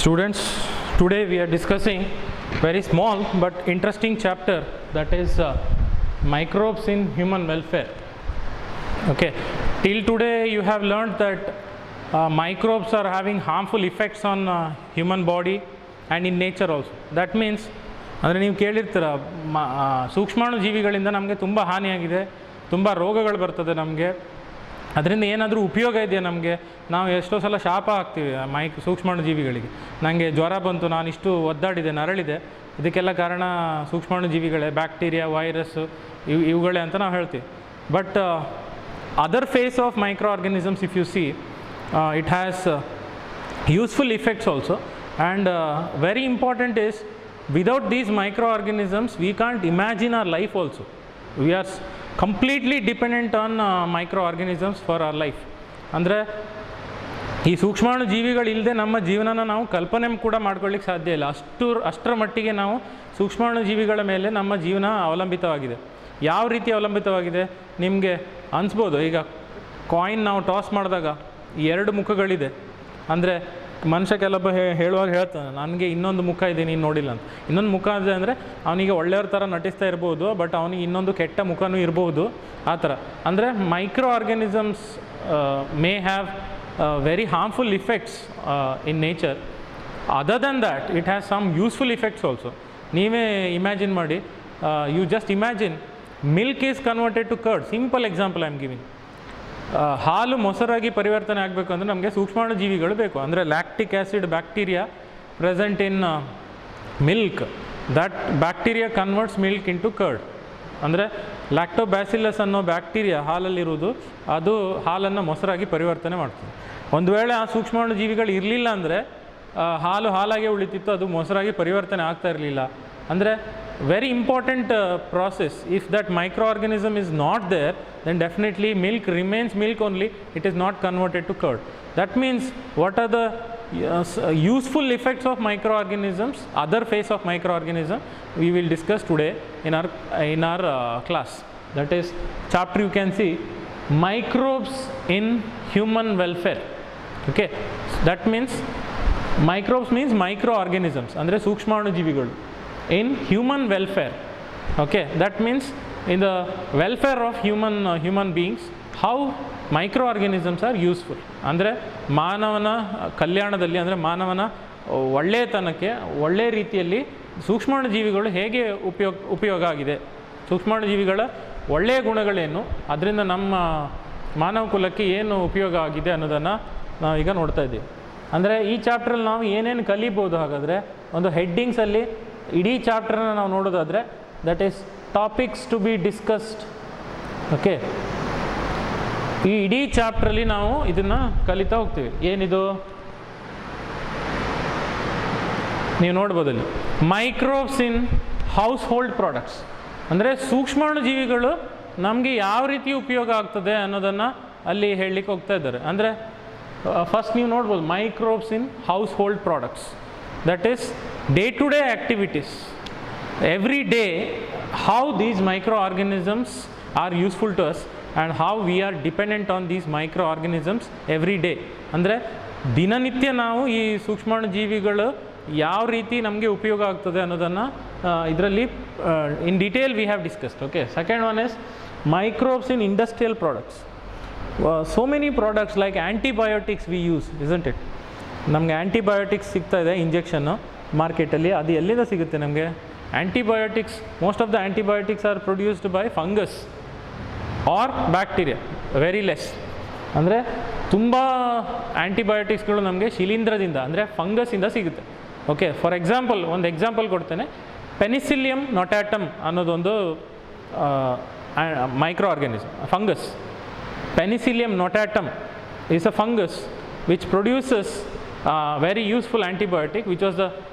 Students, today we are discussing very small but interesting chapter, that is microbes in human welfare. Okay, till today you have learned that microbes are having harmful effects on human body and in nature also. That means ಅಂದರೆ ನೀವು ಕೇಳಿರ್ತೀರ ಸೂಕ್ಷ್ಮಾಣು ಜೀವಿಗಳಿಂದ ನಮಗೆ ತುಂಬ ಹಾನಿಯಾಗಿದೆ, ತುಂಬ ರೋಗಗಳು ಬರ್ತದೆ ನಮಗೆ, ಅದರಿಂದ ಏನಾದರೂ ಉಪಯೋಗ ಇದೆಯಾ ನಮಗೆ? ನಾವು ಎಷ್ಟೋ ಸಲ ಶಾಪ ಹಾಕ್ತೀವಿ ಸೂಕ್ಷ್ಮಾಣು ಜೀವಿಗಳಿಗೆ. ನನಗೆ ಜ್ವರ ಬಂತು, ನಾನು ಇಷ್ಟು ಒದ್ದಾಡಿದೆ, ನರಳಿದೆ, ಇದಕ್ಕೆಲ್ಲ ಕಾರಣ ಸೂಕ್ಷ್ಮಾಣು ಜೀವಿಗಳೇ, ಬ್ಯಾಕ್ಟೀರಿಯಾ, ವೈರಸ್ಸು, ಇವುಗಳೇ ಅಂತ ನಾವು ಹೇಳ್ತೀವಿ. But other face of micro organisms, if you see, it has useful effects also. And very important is, without these microorganisms we can't imagine our life also. We are completely dependent on microorganisms for our life. ಅಂದರೆ ಈ ಸೂಕ್ಷ್ಮಾಣು ಜೀವಿಗಳಿಲ್ಲದೆ ನಮ್ಮ ಜೀವನನ ನಾವು ಕಲ್ಪನೆ ಕೂಡ ಮಾಡ್ಕೊಳ್ಳಿಕ್ಕೆ ಸಾಧ್ಯ ಇಲ್ಲ. ಅಷ್ಟರ ಮಟ್ಟಿಗೆ ನಾವು ಸೂಕ್ಷ್ಮಾಣು ಜೀವಿಗಳ ಮೇಲೆ ನಮ್ಮ ಜೀವನ ಅವಲಂಬಿತವಾಗಿದೆ. ಯಾವ ರೀತಿ ಅವಲಂಬಿತವಾಗಿದೆ ನಿಮಗೆ ಅನಿಸ್ಬೋದು. ಈಗ ಕಾಯಿನ್ ನಾವು ಟಾಸ್ ಮಾಡಿದಾಗ ಎರಡು ಮುಖಗಳಿದೆ. ಅಂದರೆ ಮನುಷ್ಯ ಕೆಲವೊಬ್ಬ ಹೇಳುವಾಗ ಹೇಳ್ತಾನೆ, ನನಗೆ ಇನ್ನೊಂದು ಮುಖ ಇದೆ, ನೀನು ನೋಡಿಲ್ಲ ಅಂತ. ಇನ್ನೊಂದು ಮುಖ ಇದೆ ಅಂದರೆ ಅವನಿಗೆ ಒಳ್ಳೆಯವ್ರ ಥರ ನಟಿಸ್ತಾ ಇರ್ಬೋದು, ಬಟ್ ಅವನಿಗೆ ಇನ್ನೊಂದು ಕೆಟ್ಟ ಮುಖವೂ ಇರ್ಬೋದು, ಆ ಥರ. ಅಂದರೆ micro organisms may have very harmful effects in nature. Other than that it has some useful effects also. ನೀವೇ ಇಮ್ಯಾಜಿನ್ ಮಾಡಿ, you just imagine milk is converted to curd. Simple example I am giving. ಹಾಲು ಮೊಸರಾಗಿ ಪರಿವರ್ತನೆ ಆಗಬೇಕು ಅಂದರೆ ನಮಗೆ ಸೂಕ್ಷ್ಮಾಣು ಜೀವಿಗಳು ಬೇಕು. ಅಂದರೆ lactic acid bacteria present in milk, that bacteria converts milk into curd. ಅಂದರೆ ಲ್ಯಾಕ್ಟೋಬ್ಯಾಸಿಲಸ್ ಅನ್ನೋ ಬ್ಯಾಕ್ಟೀರಿಯಾ ಹಾಲಲ್ಲಿರುವುದು, ಅದು ಹಾಲನ್ನು ಮೊಸರಾಗಿ ಪರಿವರ್ತನೆ ಮಾಡ್ತದೆ. ಒಂದು ವೇಳೆ ಆ ಸೂಕ್ಷ್ಮಾಣು ಜೀವಿಗಳು ಇರಲಿಲ್ಲ ಅಂದರೆ ಹಾಲು ಹಾಲಾಗೆ ಉಳಿತಿತ್ತು, ಅದು ಮೊಸರಾಗಿ ಪರಿವರ್ತನೆ ಆಗ್ತಾ ಇರಲಿಲ್ಲ. ಅಂದರೆ very important process. If that microorganism is not there, then definitely milk remains milk only, it is not converted to curd. That means what are the useful effects of microorganisms, other phase of microorganism, we will discuss today in our class. That is chapter, you can see, microbes in human welfare. Okay, that means microbes means microorganisms, andre ಸೂಕ್ಷ್ಮಾಣು ಜೀವಿಗಳು in human welfare. Okay, that means in the welfare of human beings, how microorganisms are useful. ಅಂದರೆ ಮಾನವನ ಕಲ್ಯಾಣದಲ್ಲಿ, ಅಂದರೆ ಮಾನವನ ಒಳ್ಳೆಯತನಕ್ಕೆ ಒಳ್ಳೆಯ ರೀತಿಯಲ್ಲಿ ಸೂಕ್ಷ್ಮಾಣು ಜೀವಿಗಳು ಹೇಗೆ ಉಪಯೋಗ ಆಗಿದೆ, ಸೂಕ್ಷ್ಮಾಣು ಜೀವಿಗಳ ಒಳ್ಳೆಯ ಗುಣಗಳೇನು, ಅದರಿಂದ ನಮ್ಮ ಮಾನವ ಕುಲಕ್ಕೆ ಏನು ಉಪಯೋಗ ಆಗಿದೆ ಅನ್ನೋದನ್ನು ನಾವೀಗ ನೋಡ್ತಾ ಇದ್ದೀವಿ. ಅಂದರೆ ಈ ಚಾಪ್ಟ್ರಲ್ಲಿ ನಾವು ಏನೇನು ಕಲಿಬೋದು, ಹಾಗಾದರೆ ಒಂದು ಹೆಡ್ಡಿಂಗ್ಸಲ್ಲಿ ಇಡೀ ಚಾಪ್ಟರ್ನ ನಾವು ನೋಡೋದಾದರೆ, that is topics to be discussed. Okay, ಈ ಇಡೀ ಚಾಪ್ಟ್ರಲ್ಲಿ ನಾವು ಇದನ್ನು ಕಲಿತಾ ಹೋಗ್ತೀವಿ. ಏನಿದು ನೀವು ನೋಡ್ಬೋದಲ್ಲಿ, microbes in household products. ಅಂದರೆ ಸೂಕ್ಷ್ಮಾಣು ಜೀವಿಗಳು ನಮಗೆ ಯಾವ ರೀತಿ ಉಪಯೋಗ ಆಗ್ತದೆ ಅನ್ನೋದನ್ನು ಅಲ್ಲಿ ಹೇಳಲಿಕ್ಕೆ ಹೋಗ್ತಾ ಇದ್ದಾರೆ. ಅಂದರೆ ಫಸ್ಟ್ ನೀವು ನೋಡ್ಬೋದು, microbes in household products, that is day-to-day activities. Every day how these microorganisms are useful to us and how we are dependent on these microorganisms every day. ಅಂದರೆ ದಿನನಿತ್ಯ ನಾವು ಈ ಸೂಕ್ಷ್ಮಾಣು ಜೀವಿಗಳು ಯಾವ ರೀತಿ ನಮಗೆ ಉಪಯೋಗ ಆಗ್ತದೆ ಅನ್ನೋದನ್ನು ಇದರಲ್ಲಿ in detail we have discussed. Okay, second one is microbes in industrial products. so many products like antibiotics we use, isn't it? ನಮಗೆ ಆ್ಯಂಟಿಬಯೋಟಿಕ್ಸ್ ಸಿಗ್ತಾ ಇದೆ ಇಂಜೆಕ್ಷನ್ನು ಮಾರ್ಕೆಟಲ್ಲಿ. ಅದು ಎಲ್ಲಿಂದ ಸಿಗುತ್ತೆ ನಮಗೆ? Antibiotics, most of the antibiotics are produced by fungus or bacteria, very less. ಅಂದರೆ ತುಂಬ ಆ್ಯಂಟಿಬಯೋಟಿಕ್ಸ್ಗಳು ನಮಗೆ ಶಿಲೀಂಧ್ರದಿಂದ, ಅಂದರೆ ಫಂಗಸ್ಸಿಂದ ಸಿಗುತ್ತೆ. ಓಕೆ, ಫಾರ್ ಎಕ್ಸಾಂಪಲ್ ಒಂದು ಎಕ್ಸಾಂಪಲ್ ಕೊಡ್ತೇನೆ. ಪೆನಿಸಿಲಿಯಮ್ ನೊಟ್ಯಾಟಮ್ ಅನ್ನೋದೊಂದು microorganism, fungus. Penicillium notatum is a fungus which produces very useful antibiotic, which was the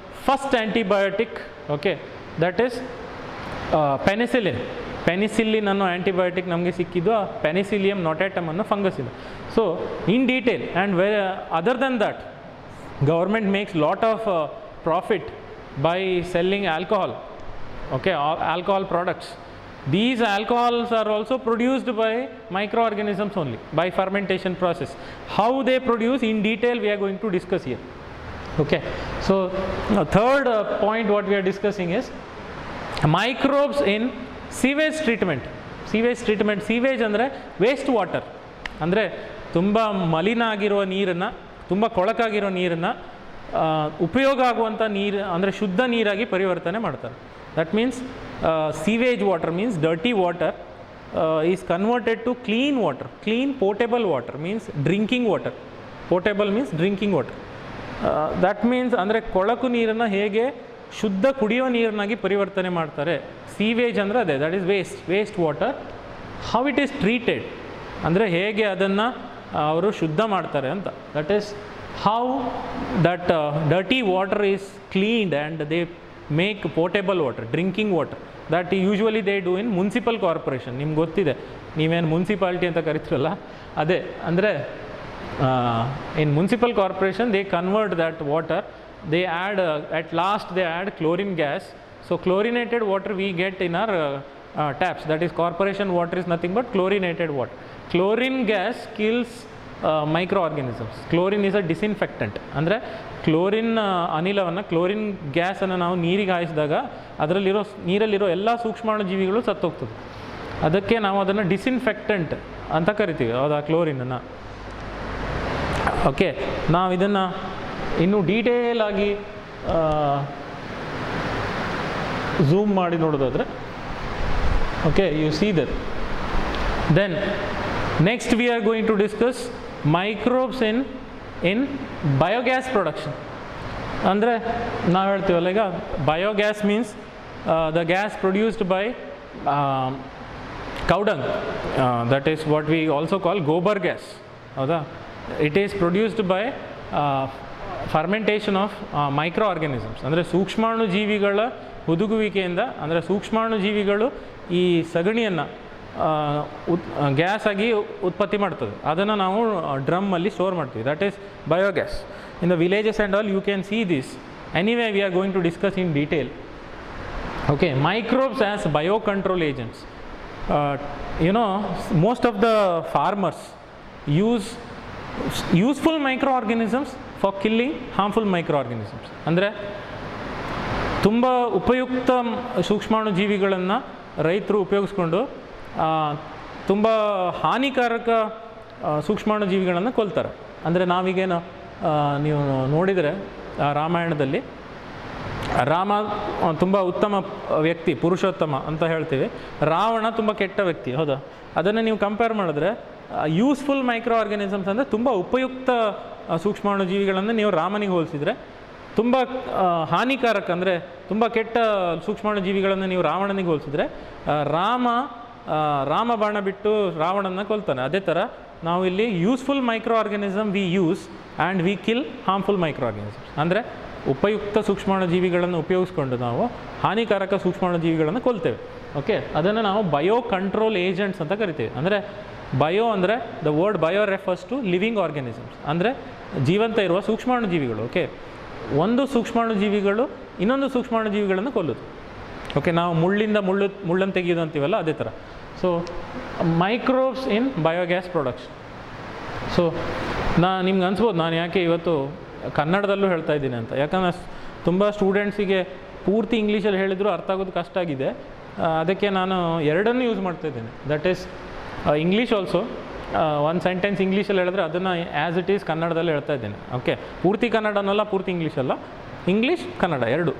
first antibiotic. Okay, that is penicillin ಅನ್ನೋ ಆ್ಯಂಟಿಬಯೋಟಿಕ್ ನಮಗೆ ಸಿಕ್ಕಿದ್ದು ಆ ಪೆನಿಸಿಲಿಯಮ್ ನೊಟ್ಯಾಟಮ್ ಅನ್ನೋ ಫಂಗಸ್ಸಿಂದ. So in detail and other than that, government makes lot of profit by selling alcohol. Okay, alcohol products. These alcohols are also produced by microorganisms only, by fermentation process. How they produce in detail we are going to discuss here. Okay, so third point what we are discussing is microbes in sewage treatment. Sewage ಅಂದರೆ waste water, ಅಂದರೆ ತುಂಬ ಮಲಿನ ಆಗಿರುವ ನೀರನ್ನು, ತುಂಬ ಕೊಳಕಾಗಿರೋ ನೀರನ್ನು ಉಪಯೋಗ ಆಗುವಂಥ ನೀರು ಅಂದರೆ ಶುದ್ಧ ನೀರಾಗಿ ಪರಿವರ್ತನೆ ಮಾಡ್ತಾರೆ. That means sewage water means dirty water is converted to clean water. Clean portable water means drinking water. Portable means drinking water. That means ಅಂದರೆ ಕೊಳಕು ನೀರನ್ನು ಹೇಗೆ ಶುದ್ಧ ಕುಡಿಯೋ ನೀರನ್ನಾಗಿ ಪರಿವರ್ತನೆ ಮಾಡ್ತಾರೆ. ಸೀವೇಜ್ ಅಂದರೆ ಅದೇ, that is waste water. How it is treated ಅಂದರೆ ಹೇಗೆ ಅದನ್ನು ಅವರು ಶುದ್ಧ ಮಾಡ್ತಾರೆ ಅಂತ. That is how that dirty water is cleaned and they make portable water, drinking water. That usually they do in municipal corporation. ನಿಮ್ಗೆ ಗೊತ್ತಿದೆ, ನೀವೇನು ಮುನ್ಸಿಪಾಲ್ಟಿ ಅಂತ ಕರಿತೀರಲ್ಲ ಅದೇ. ಅಂದರೆ in municipal corporation they convert that water, they add at last they add chlorine gas. So chlorinated water we get in our taps, that is corporation water is nothing but chlorinated water. Chlorine gas kills microorganisms. Chlorine is a disinfectant. ಅಂದರೆ chlorine ಅನಿಲವನ್ನು, chlorine ಗ್ಯಾಸನ್ನು ನಾವು ನೀರಿಗೆ ಹಾಯಿಸಿದಾಗ ನೀರಲ್ಲಿರೋ ಎಲ್ಲ ಸೂಕ್ಷ್ಮಾಣುಜೀವಿಗಳು ಸತ್ತೋಗ್ತದೆ. ಅದಕ್ಕೆ ನಾವು ಅದನ್ನು disinfectant ಅಂತ ಕರಿತೀವಿ, ಹೌದಾ, ಕ್ಲೋರಿನನ್ನು. ಓಕೆ, ನಾವು ಇದನ್ನು ಇನ್ನೂ ಡೀಟೇಲ್ ಆಗಿ ಝೂಮ್ ಮಾಡಿ ನೋಡೋದಾದರೆ, okay, you see that. Then next we are going to discuss microbes in biogas production. ಅಂದರೆ ನಾವು ಹೇಳ್ತೀವಲ್ಲ ಈಗ, biogas means the gas produced by cow dung, that is what we also call gobar gas, ಹೌದಾ. It is produced by fermentation of microorganisms. ಅಂದರೆ ಸೂಕ್ಷ್ಮಾಣುಜೀವಿಗಳ ಹುದುಗುವಿಕೆಯಿಂದ, ಅಂದರೆ ಸೂಕ್ಷ್ಮಾಣುಜೀವಿಗಳು ಈ ಸಗಣಿಯನ್ನು gas ಆಗಿ ಉತ್ಪತ್ತಿ ಮಾಡ್ತದೆ. ಅದನ್ನು ನಾವು ಡ್ರಮ್ಮಲ್ಲಿ ಸ್ಟೋರ್ ಮಾಡ್ತೀವಿ. That is biogas. In the villages and all you can see this. Anyway we are going to discuss in detail. Okay, microbes as biocontrol agents. most of the farmers use useful microorganisms for killing harmful microorganisms. ಅಂದರೆ ತುಂಬ ಉಪಯುಕ್ತ ಸೂಕ್ಷ್ಮಾಣುಜೀವಿಗಳನ್ನು ರೈತರು ಉಪಯೋಗಿಸ್ಕೊಂಡು ತುಂಬ ಹಾನಿಕಾರಕ ಸೂಕ್ಷ್ಮಾಣುಜೀವಿಗಳನ್ನು ಕೊಲ್ತಾರೆ. ಅಂದರೆ ನಾವೀಗೇನು ನೀವು ನೋಡಿದರೆ ರಾಮಾಯಣದಲ್ಲಿ ರಾಮ ತುಂಬ ಉತ್ತಮ ವ್ಯಕ್ತಿ, ಪುರುಷೋತ್ತಮ ಅಂತ ಹೇಳ್ತೀವಿ. ರಾವಣ ತುಂಬ ಕೆಟ್ಟ ವ್ಯಕ್ತಿ, ಹೌದಾ. ಅದನ್ನು ನೀವು ಕಂಪೇರ್ ಮಾಡಿದ್ರೆ ಯೂಸ್ಫುಲ್ ಮೈಕ್ರೋ ಆರ್ಗ್ಯಾನಿಸಮ್ಸ್ ಅಂದರೆ ತುಂಬ ಉಪಯುಕ್ತ ಸೂಕ್ಷ್ಮಾಣುಜೀವಿಗಳನ್ನು ನೀವು ರಾಮನಿಗೆ ಹೋಲಿಸಿದರೆ, ತುಂಬ ಹಾನಿಕಾರಕ ಅಂದರೆ ತುಂಬ ಕೆಟ್ಟ ಸೂಕ್ಷ್ಮಾಣುಜೀವಿಗಳನ್ನು ನೀವು ರಾವಣನಿಗೆ ಹೋಲಿಸಿದರೆ ರಾಮ ಬಾಣ ಬಿಟ್ಟು ರಾವಣನ ಕೊಲ್ತಾನೆ. ಅದೇ ಥರ ನಾವು ಇಲ್ಲಿ useful micro organism we use and we kill harmful micro organisms. ಅಂದರೆ ಉಪಯುಕ್ತ ಸೂಕ್ಷ್ಮಾಣುಜೀವಿಗಳನ್ನು ಉಪಯೋಗಿಸ್ಕೊಂಡು ನಾವು ಹಾನಿಕಾರಕ ಸೂಕ್ಷ್ಮಾಣುಜೀವಿಗಳನ್ನು ಕೊಲ್ತೇವೆ. ಓಕೆ, ಅದನ್ನು ನಾವು ಬಯೋ ಕಂಟ್ರೋಲ್ ಏಜೆಂಟ್ಸ್ ಅಂತ ಕರಿತೀವಿ. ಅಂದರೆ ಬಯೋ ಅಂದರೆ the word bio refers to living organisms, ಅಂದರೆ ಜೀವಂತ ಇರುವ ಸೂಕ್ಷ್ಮಾಣುಜೀವಿಗಳು. ಓಕೆ, ಒಂದು ಸೂಕ್ಷ್ಮಾಣುಜೀವಿಗಳು ಇನ್ನೊಂದು ಸೂಕ್ಷ್ಮಾಣುಜೀವಿಗಳನ್ನು ಕೊಲ್ಲೋದು. ಓಕೆ, ನಾವು ಮುಳ್ಳನ್ನು ತೆಗೆಯೋದು ಅಂತೀವಲ್ಲ, ಅದೇ ಥರ. So microbes in biogas production. So ನಿಮ್ಗೆ ಅನ್ಸ್ಬೋದು ನಾನು ಯಾಕೆ ಇವತ್ತು ಕನ್ನಡದಲ್ಲೂ ಹೇಳ್ತಾ ಇದ್ದೀನಿ ಅಂತ. ಯಾಕಂದರೆ ತುಂಬ ಸ್ಟೂಡೆಂಟ್ಸಿಗೆ ಪೂರ್ತಿ ಇಂಗ್ಲೀಷಲ್ಲಿ ಹೇಳಿದರೂ ಅರ್ಥ ಆಗೋದು ಕಷ್ಟ ಆಗಿದೆ. ಅದಕ್ಕೆ ನಾನು ಎರಡನ್ನೂ ಯೂಸ್ ಮಾಡ್ತಾಯಿದ್ದೀನಿ. That is English also. ಒಂದು ಸೆಂಟೆನ್ಸ್ ಇಂಗ್ಲೀಷಲ್ಲಿ ಹೇಳಿದ್ರೆ ಅದನ್ನು ಆ್ಯಸ್ ಇಟ್ ಈಸ್ ಕನ್ನಡದಲ್ಲಿ ಹೇಳ್ತಾ ಇದ್ದೀನಿ. ಓಕೆ, ಪೂರ್ತಿ ಕನ್ನಡನಲ್ಲ, ಪೂರ್ತಿ ಇಂಗ್ಲೀಷಲ್ಲ, ಇಂಗ್ಲೀಷ್ ಕನ್ನಡ ಎರಡು.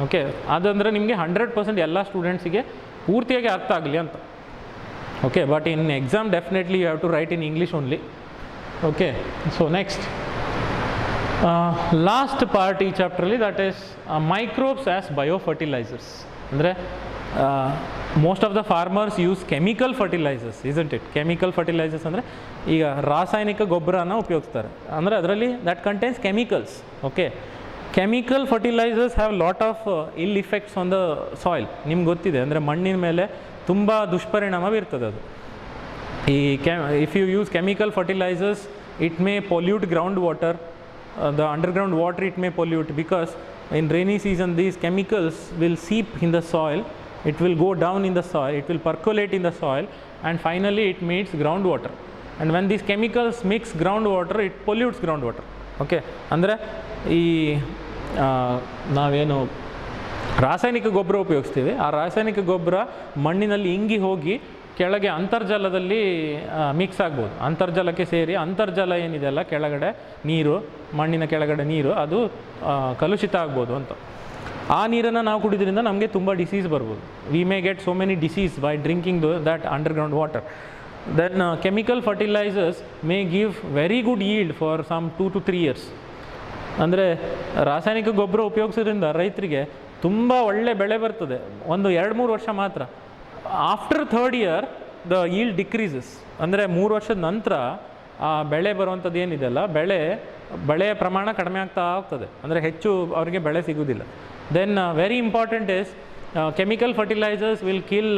ಓಕೆ, ಅದಂದರೆ ನಿಮಗೆ 100% ಎಲ್ಲ ಸ್ಟೂಡೆಂಟ್ಸಿಗೆ ಪೂರ್ತಿಯಾಗಿ ಅರ್ಥ ಆಗಲಿ ಅಂತ. Okay, but in exam definitely you have to write in English only. Okay, so next last part ಈ ಚಾಪ್ಟ್ರಲ್ಲಿ, that is microbes as biofertilizers. ಅಂದರೆ most of the farmers use chemical fertilizers, isn't it. Chemical fertilizers ಅಂದರೆ ಈಗ ರಾಸಾಯನಿಕ ಗೊಬ್ಬರನ ಉಪಯೋಗಿಸ್ತಾರೆ. ಅಂದರೆ ಅದರಲ್ಲಿ that contains chemicals. Okay, chemical fertilizers have lot of ill effects on the soil. ನಿಮ್ಗೆ ಗೊತ್ತಿದೆ, ಅಂದರೆ ಮಣ್ಣಿನ ಮೇಲೆ ತುಂಬ ದುಷ್ಪರಿಣಾಮ ಬೀರ್ತದೆ ಅದು. If you use chemical fertilizers it may pollute ground water, the underground water it may pollute, because in rainy season these chemicals will seep in the soil, it will go down in the soil, it will percolate in the soil, and finally it meets groundwater. And when these chemicals mix groundwater, it pollutes groundwater. Okay, ಅಂದರೆ ಈ ನಾವೇನು ರಾಸಾಯನಿಕ ಗೊಬ್ಬರ ಉಪಯೋಗಿಸ್ತೀವಿ, ಆ ರಾಸಾಯನಿಕ ಗೊಬ್ಬರ ಮಣ್ಣಿನಲ್ಲಿ ಇಂಗಿ ಹೋಗಿ ಕೆಳಗೆ ಅಂತರ್ಜಲದಲ್ಲಿ ಮಿಕ್ಸ್ ಆಗ್ಬೋದು. ಅಂತರ್ಜಲಕ್ಕೆ ಸೇರಿ ಅಂತರ್ಜಲ ಏನಿದೆಯಲ್ಲ, ಕೆಳಗಡೆ ನೀರು, ಮಣ್ಣಿನ ಕೆಳಗಡೆ ನೀರು, ಅದು ಕಲುಷಿತ ಆಗ್ಬೋದು ಅಂತ. ಆ ನೀರನ್ನು ನಾವು ಕುಡಿದ್ರಿಂದ ನಮಗೆ ತುಂಬ ಡಿಸೀಸ್ ಬರ್ಬೋದು. We may get so many disease by drinking that underground water. Then chemical fertilisers may give very good yield for some 2 to 3 years. ಅಂದರೆ ರಾಸಾಯನಿಕ ಗೊಬ್ಬರ ಉಪಯೋಗಿಸೋದ್ರಿಂದ ರೈತರಿಗೆ ತುಂಬ ಒಳ್ಳೆ ಬೆಳೆ ಬರ್ತದೆ, ಒಂದು 2-3 ವರ್ಷ ಮಾತ್ರ. After 3rd year the yield decreases. ಅಂದರೆ 3 ವರ್ಷದ ನಂತರ ಆ ಬೆಳೆ ಬರುವಂಥದ್ದು ಏನಿದೆಯಲ್ಲ, ಬೆಳೆಯ ಪ್ರಮಾಣ ಕಡಿಮೆ ಆಗ್ತಾ ಹೋಗ್ತದೆ, ಅಂದರೆ ಹೆಚ್ಚು ಅವರಿಗೆ ಬೆಳೆ ಸಿಗೋದಿಲ್ಲ. Then very important is chemical fertilizers will kill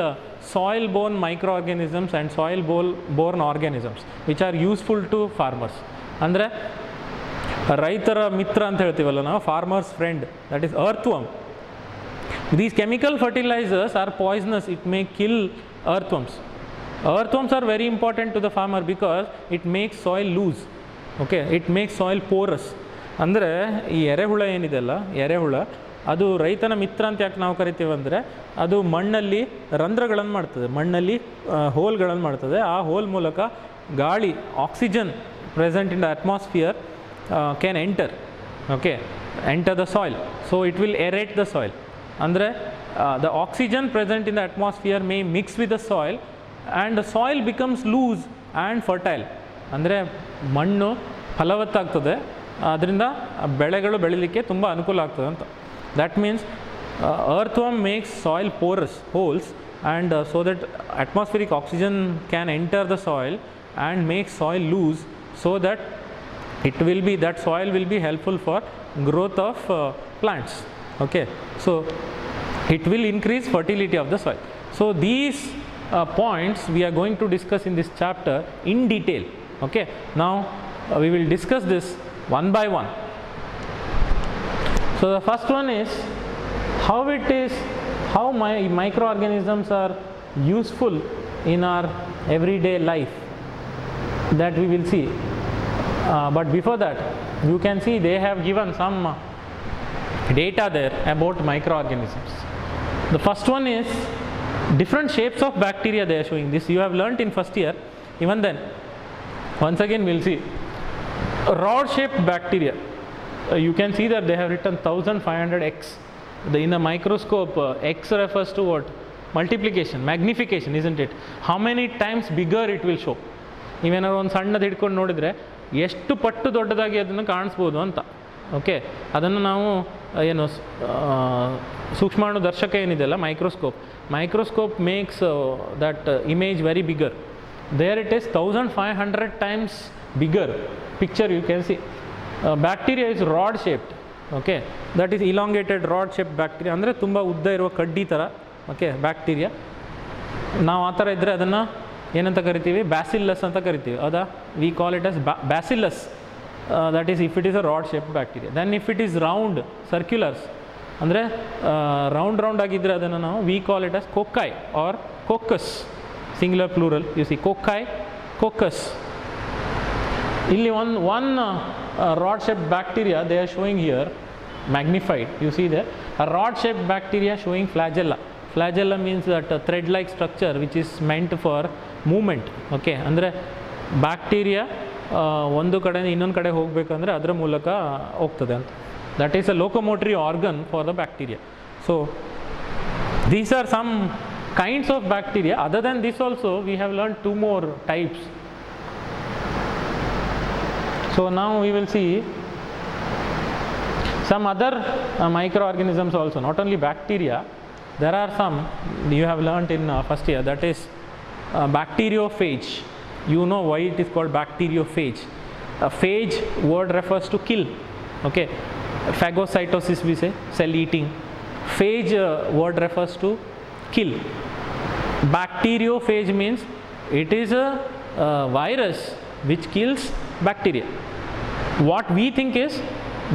soil borne microorganisms and soil borne organisms which are useful to farmers. ಅಂದರೆ ರೈತರ ಮಿತ್ರ ಅಂತ ಹೇಳ್ತೀವಲ್ಲ ನಾವು, farmers friend, that is earthworm. These chemical fertilizers are poisonous. It may kill earthworms. Earthworms are very important to the farmer because it makes soil loose. Okay, it makes soil porous. ಅಂದರೆ ಈ ಎರೆಹುಳ ಏನಿದೆಯಲ್ಲ, ಎರೆಹುಳ ಅದು ರೈತನ ಮಿತ್ರ ಅಂತ ಯಾಕೆ ನಾವು ಕರಿತೀವಿ ಅಂದರೆ, ಅದು ಮಣ್ಣಲ್ಲಿ ರಂಧ್ರಗಳನ್ನು ಮಾಡ್ತದೆ, ಮಣ್ಣಲ್ಲಿ ಹೋಲ್ಗಳನ್ನು ಮಾಡ್ತದೆ. ಆ ಹೋಲ್ ಮೂಲಕ ಗಾಳಿ, oxygen present in the atmosphere can enter the soil. So it will aerate the soil. ಅಂದರೆ the oxygen present in the atmosphere may mix with the soil and the soil becomes loose and fertile. ಅಂದರೆ ಮಣ್ಣು ಫಲವತ್ತಾಗ್ತದೆ, ಅದರಿಂದ ಬೆಳೆಗಳು ಬೆಳೀಲಿಕ್ಕೆ ತುಂಬ ಅನುಕೂಲ ಆಗ್ತದೆ ಅಂತ. That means earthworm makes soil porous, holes, and so that atmospheric oxygen can enter the soil and make soil loose, so that that soil will be helpful for growth of plants. Okay, so it will increase fertility of the soil. So these points we are going to discuss in this chapter in detail. Okay, now we will discuss this one by one. So the first one is how microorganisms are useful in our everyday life, that we will see. But before that, you can see they have given some data there about microorganisms. The first one is different shapes of bacteria. They are showing this. You have learnt in first year. Even then, once again we will see rod shaped bacteria. You can see that they have written 1500x. In a microscope, x refers to what? Multiplication, magnification, isn't it? How many times bigger it will show. ನೀವೇನಾದ್ರು ಒಂದು ಸಣ್ಣದು ಹಿಡ್ಕೊಂಡು ನೋಡಿದರೆ ಎಷ್ಟು ಪಟ್ಟು ದೊಡ್ಡದಾಗಿ ಅದನ್ನು ಕಾಣಿಸ್ಬೋದು ಅಂತ. ಓಕೆ, ಅದನ್ನು ನಾವು ಏನು ಸೂಕ್ಷ್ಮಾಣು ದರ್ಶಕ ಏನಿದೆಯಲ್ಲ, microscope makes that image very bigger. There it is 1500 times bigger picture you can see. Bacteria is rod shaped. Okay, that is elongated rod shaped bacteria. ಅಂದರೆ ತುಂಬ ಉದ್ದ ಇರುವ ಕಡ್ಡಿ ಥರ. ಓಕೆ, ಬ್ಯಾಕ್ಟೀರಿಯಾ ನಾವು ಆ ಥರ ಇದ್ದರೆ ಅದನ್ನು ಏನಂತ ಕರಿತೀವಿ? ಬ್ಯಾಸಿಲ್ಲಸ್ ಅಂತ ಕರಿತೀವಿ. ಹೌದಾ? We call it as bacillus. That is if it is a rod shaped bacteria. Then if it is round circulars, ಅಂದರೆ ರೌಂಡ್ ಆಗಿದ್ದರೆ ಅದನ್ನು ನಾವು we call it as cocci or coccus, singular plural. You see cocci, coccus. ಇಲ್ಲಿ one rod shaped bacteria they are showing here, magnified. You see there a rod shaped bacteria showing flagella. Flagella means that a thread like structure which is meant for movement. Okay, ಅಂದರೆ bacteria ಒಂದು ಕಡೆಯಿಂದ ಇನ್ನೊಂದು ಕಡೆ ಹೋಗಬೇಕಂದ್ರೆ ಅದರ ಮೂಲಕ ಹೋಗ್ತದೆ ಅಂತ. That is a locomotory organ for the bacteria. So these are some kinds of bacteria. Other than this also we have learn 2 more types. So now we will see some other microorganisms also, not only bacteria. There are some you have learnt in first year, that is bacteriophage. You know why it is called bacteriophage. Phage word refers to kill. Okay, phagocytosis we say, cell eating. Phage word refers to kill. Bacteriophage means it is a virus which kills bacteria. What we think is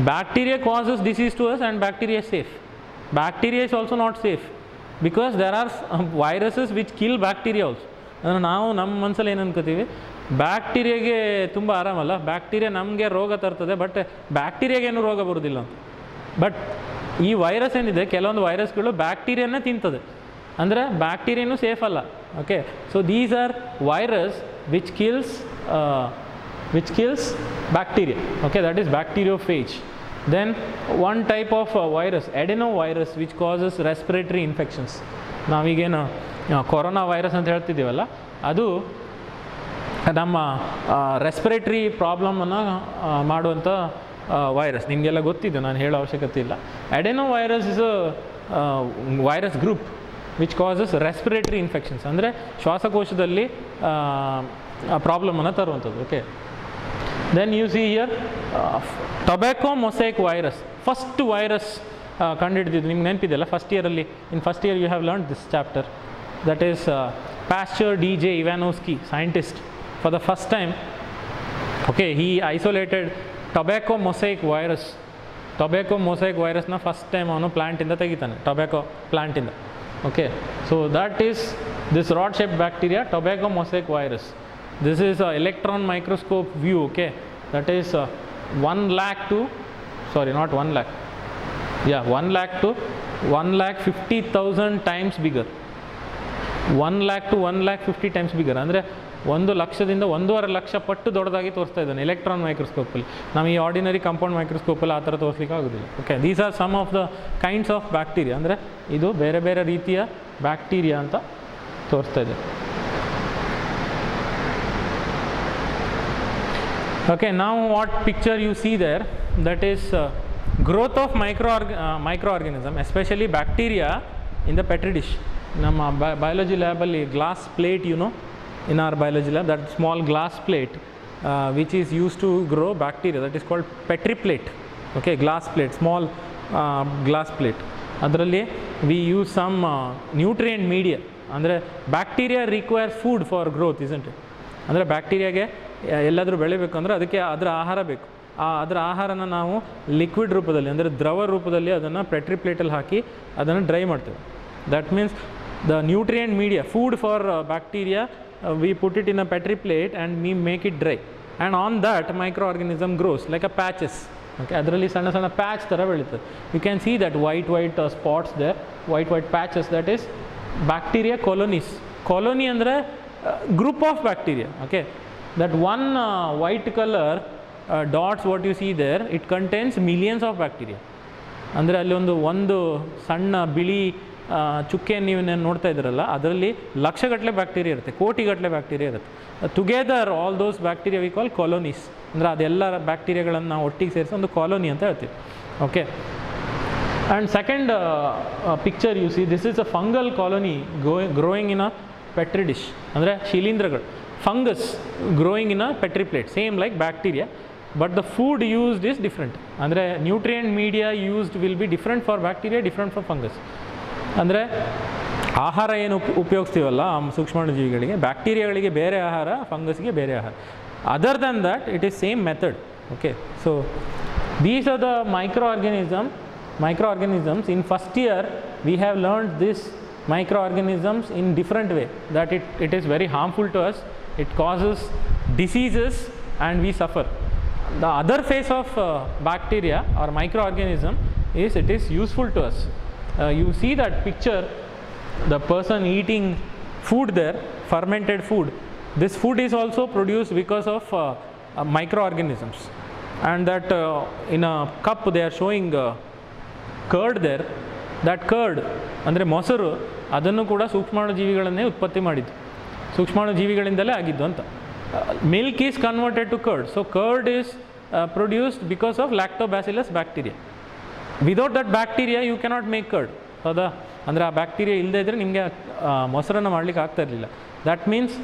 bacteria causes disease to us and bacteria is safe. Bacteria is also not safe because there are viruses which kill bacteria also. ನಾವು ನಮ್ಮ ಮನಸ್ಸಲ್ಲಿ ಏನು ಅನ್ಕೋತೀವಿ, ಬ್ಯಾಕ್ಟೀರಿಯಾಗೆ ತುಂಬ ಆರಾಮಲ್ಲ, bacteria ನಮಗೆ ರೋಗ ತರ್ತದೆ, but ಬ್ಯಾಕ್ಟೀರಿಯಾಗೇನು ರೋಗ ಬರೋದಿಲ್ಲ ಅಂತ. ಬಟ್ ಈ ವೈರಸ್ ಏನಿದೆ, ಕೆಲವೊಂದು ವೈರಸ್ಗಳು ಬ್ಯಾಕ್ಟೀರಿಯಾನೇ ತಿಂತದೆ, ಅಂದರೆ ಬ್ಯಾಕ್ಟೀರಿಯಾನೂ ಸೇಫ್ ಅಲ್ಲ. Okay, so these R virus which kills bacteria. Okay, that is bacteriophage. Then one type of virus, adenovirus, which causes respiratory infections. ನಾವೀಗೇನು ಕೊರೋನಾ ವೈರಸ್ ಅಂತ ಹೇಳ್ತಿದ್ದೀವಲ್ಲ, ಅದು ನಮ್ಮ ರೆಸ್ಪಿರೇಟ್ರಿ ಪ್ರಾಬ್ಲಮನ್ನು ಮಾಡುವಂಥ ವೈರಸ್. ನಿಮಗೆಲ್ಲ ಗೊತ್ತಿದೆ, ನಾನು ಹೇಳೋ ಅವಶ್ಯಕತೆ ಇಲ್ಲ. Adenovirus is virus group which causes respiratory infections, ಅಂದರೆ ಶ್ವಾಸಕೋಶದಲ್ಲಿ ಪ್ರಾಬ್ಲಮನ್ನು ತರುವಂಥದ್ದು. Okay, then you see here tobacco mosaic virus. First virus ಕಂಡುಹಿಡಿದಿದ್ದು ನಿಮ್ಗೆ ನೆನಪಿದೆಯಲ್ಲ, ಫಸ್ಟ್ ಇಯರಲ್ಲಿ. In first year you have learn this chapter. That is Pasteur D J. Ivanovsky, scientist, for the first time. Okay, he isolated tobacco mosaic virus. Tobacco mosaic ವೈರಸ್ನ first time ಅವನು ಪ್ಲ್ಯಾಂಟಿಂದ ತೆಗಿತಾನೆ, tobacco ಪ್ಲ್ಯಾಂಟಿಂದ. Okay, so that is this rod shape bacteria, tobacco mosaic virus. This is a electron microscope view. Okay, that is 1 lakh to, sorry, not 1 lakh, yeah, 1 lakh to 1,50,000 times bigger. 1 lakh to 1,50,000 times bigger, ಅಂದರೆ 1,00,000ದಿಂದ 1,50,000 ಪಟ್ಟು ದೊಡ್ಡದಾಗಿ ತೋರಿಸ್ತಾ ಇದ್ದಾನೆ electron ಮೈಕ್ರೋಸ್ಕೋಪಲ್ಲಿ. ನಾವು ಈ ordinary compound ಮೈಕ್ರೋಸ್ಕೋಪಲ್ಲಿ ಆ ಥರ ತೋರಿಸ್ಲಿಕ್ಕೆ ಆಗೋದಿಲ್ಲ. Okay, these are some of the kinds of bacteria, ಅಂದರೆ ಇದು ಬೇರೆ ಬೇರೆ ರೀತಿಯ ಬ್ಯಾಕ್ಟೀರಿಯಾ ಅಂತ ತೋರಿಸ್ತಾ ಇದೆ. Okay, now what picture you see there, that is growth of microorganism, especially bacteria in the petri dish. ನಮ್ಮ biology lab ಅಲ್ಲಿ glass plate, you know, in our biology lab, that small glass plate which is used to grow bacteria, that is called petri plate. Okay, glass plate, small glass plate. ಅದರಲ್ಲಿ we use some nutrient media, ಅಂದರೆ bacteria require food for growth, isn't it? ಅಂದರೆ ಬ್ಯಾಕ್ಟೀರಿಯಾಗೆ ಎಲ್ಲಾದರೂ ಬೆಳಿಬೇಕು ಅಂದರೆ ಅದಕ್ಕೆ ಅದರ ಆಹಾರ ಬೇಕು. ಅದರ ಆಹಾರನ ನಾವು ಲಿಕ್ವಿಡ್ ರೂಪದಲ್ಲಿ, ಅಂದರೆ ದ್ರವ ರೂಪದಲ್ಲಿ ಅದನ್ನು ಪೆಟ್ರಿ ಪ್ಲೇಟಲ್ಲಿ ಹಾಕಿ ಅದನ್ನು ಡ್ರೈ ಮಾಡ್ತೇವೆ. That means the nutrient media, food for bacteria, we put it in a petri plate and we make it dry, and on that micro organism grows like a patches. Okay, ಅದರಲ್ಲಿ ಸಣ್ಣ ಸಣ್ಣ patch ಥರ ಬೆಳೀತದೆ. You can see that white spots there, white patches, that is bacteria colonies. Colony ಅಂದರೆ group of bacteria. Okay, that one white color dots what you see there, it contains millions of bacteria. ಅಂದರೆ ಅಲ್ಲಿ ಒಂದು ಸಣ್ಣ ಬಿಳಿ ಚುಕ್ಕೆ ನೀವು ನೋಡ್ತಾ ಇದ್ದೀರಲ್ಲ, ಅದರಲ್ಲಿ ಲಕ್ಷಗಟ್ಟಲೆ ಬ್ಯಾಕ್ಟೀರಿಯಾ ಇರುತ್ತೆ, ಕೋಟಿಗಟ್ಟಲೆ ಬ್ಯಾಕ್ಟೀರಿಯಾ ಇರುತ್ತೆ. Together all those bacteria we call colonies. ಅಂದರೆ ಅದೆಲ್ಲ ಬ್ಯಾಕ್ಟೀರಿಯಾಗಳನ್ನು ನಾವು ಒಟ್ಟಿಗೆ ಸೇರಿಸಿ ಒಂದು ಕಾಲೋನಿ ಅಂತ ಹೇಳ್ತೀವಿ. Okay, and second picture you see, this is a fungal colony growing in a petri dish, ಅಂದರೆ ಶಿಲೀಂಧ್ರಗಳು, fungus growing in a petri plate, same like bacteria, but the food used is different. ಅಂದರೆ nutrient media used will be different for bacteria, different for fungus. ಅಂದರೆ ಆಹಾರ ಏನು ಉಪಯೋಗಿಸ್ತೀವಲ್ಲ ಸೂಕ್ಷ್ಮಾಣುಜೀವಿಗಳಿಗೆ, ಬ್ಯಾಕ್ಟೀರಿಯಾಗಳಿಗೆ ಬೇರೆ ಆಹಾರ, ಫಂಗಸ್ಗೆ ಬೇರೆ ಆಹಾರ. Other than that it is same method. Okay, so these are the microorganisms. In first year we have learned this microorganisms in different way, that it is very harmful to us, it causes diseases and we suffer. The other phase of bacteria or microorganism is it is useful to us. You see that picture, the person eating food there, fermented food. This food is also produced because of microorganisms, and that in a cup they are showing curd there. That curd ಅಂದರೆ ಮೊಸರು, ಅದನ್ನು ಕೂಡ ಸೂಕ್ಷ್ಮಾಣುಜೀವಿಗಳನ್ನೇ ಉತ್ಪತ್ತಿ ಮಾಡಿದ್ದು, ಸೂಕ್ಷ್ಮಾಣುಜೀವಿಗಳಿಂದಲೇ ಆಗಿದ್ದು ಅಂತ. Milk is converted to curd, so curd is produced because of lactobacillus bacteria. Without that bacteria you cannot make curd. ಹೌದಾ? ಅಂದರೆ ಆ ಬ್ಯಾಕ್ಟೀರಿಯಾ ಇಲ್ಲದೇ ಇದ್ದರೆ ನಿಮಗೆ ಮೊಸರನ್ನು ಮಾಡಲಿಕ್ಕೆ ಆಗ್ತಾ ಇರಲಿಲ್ಲ. That means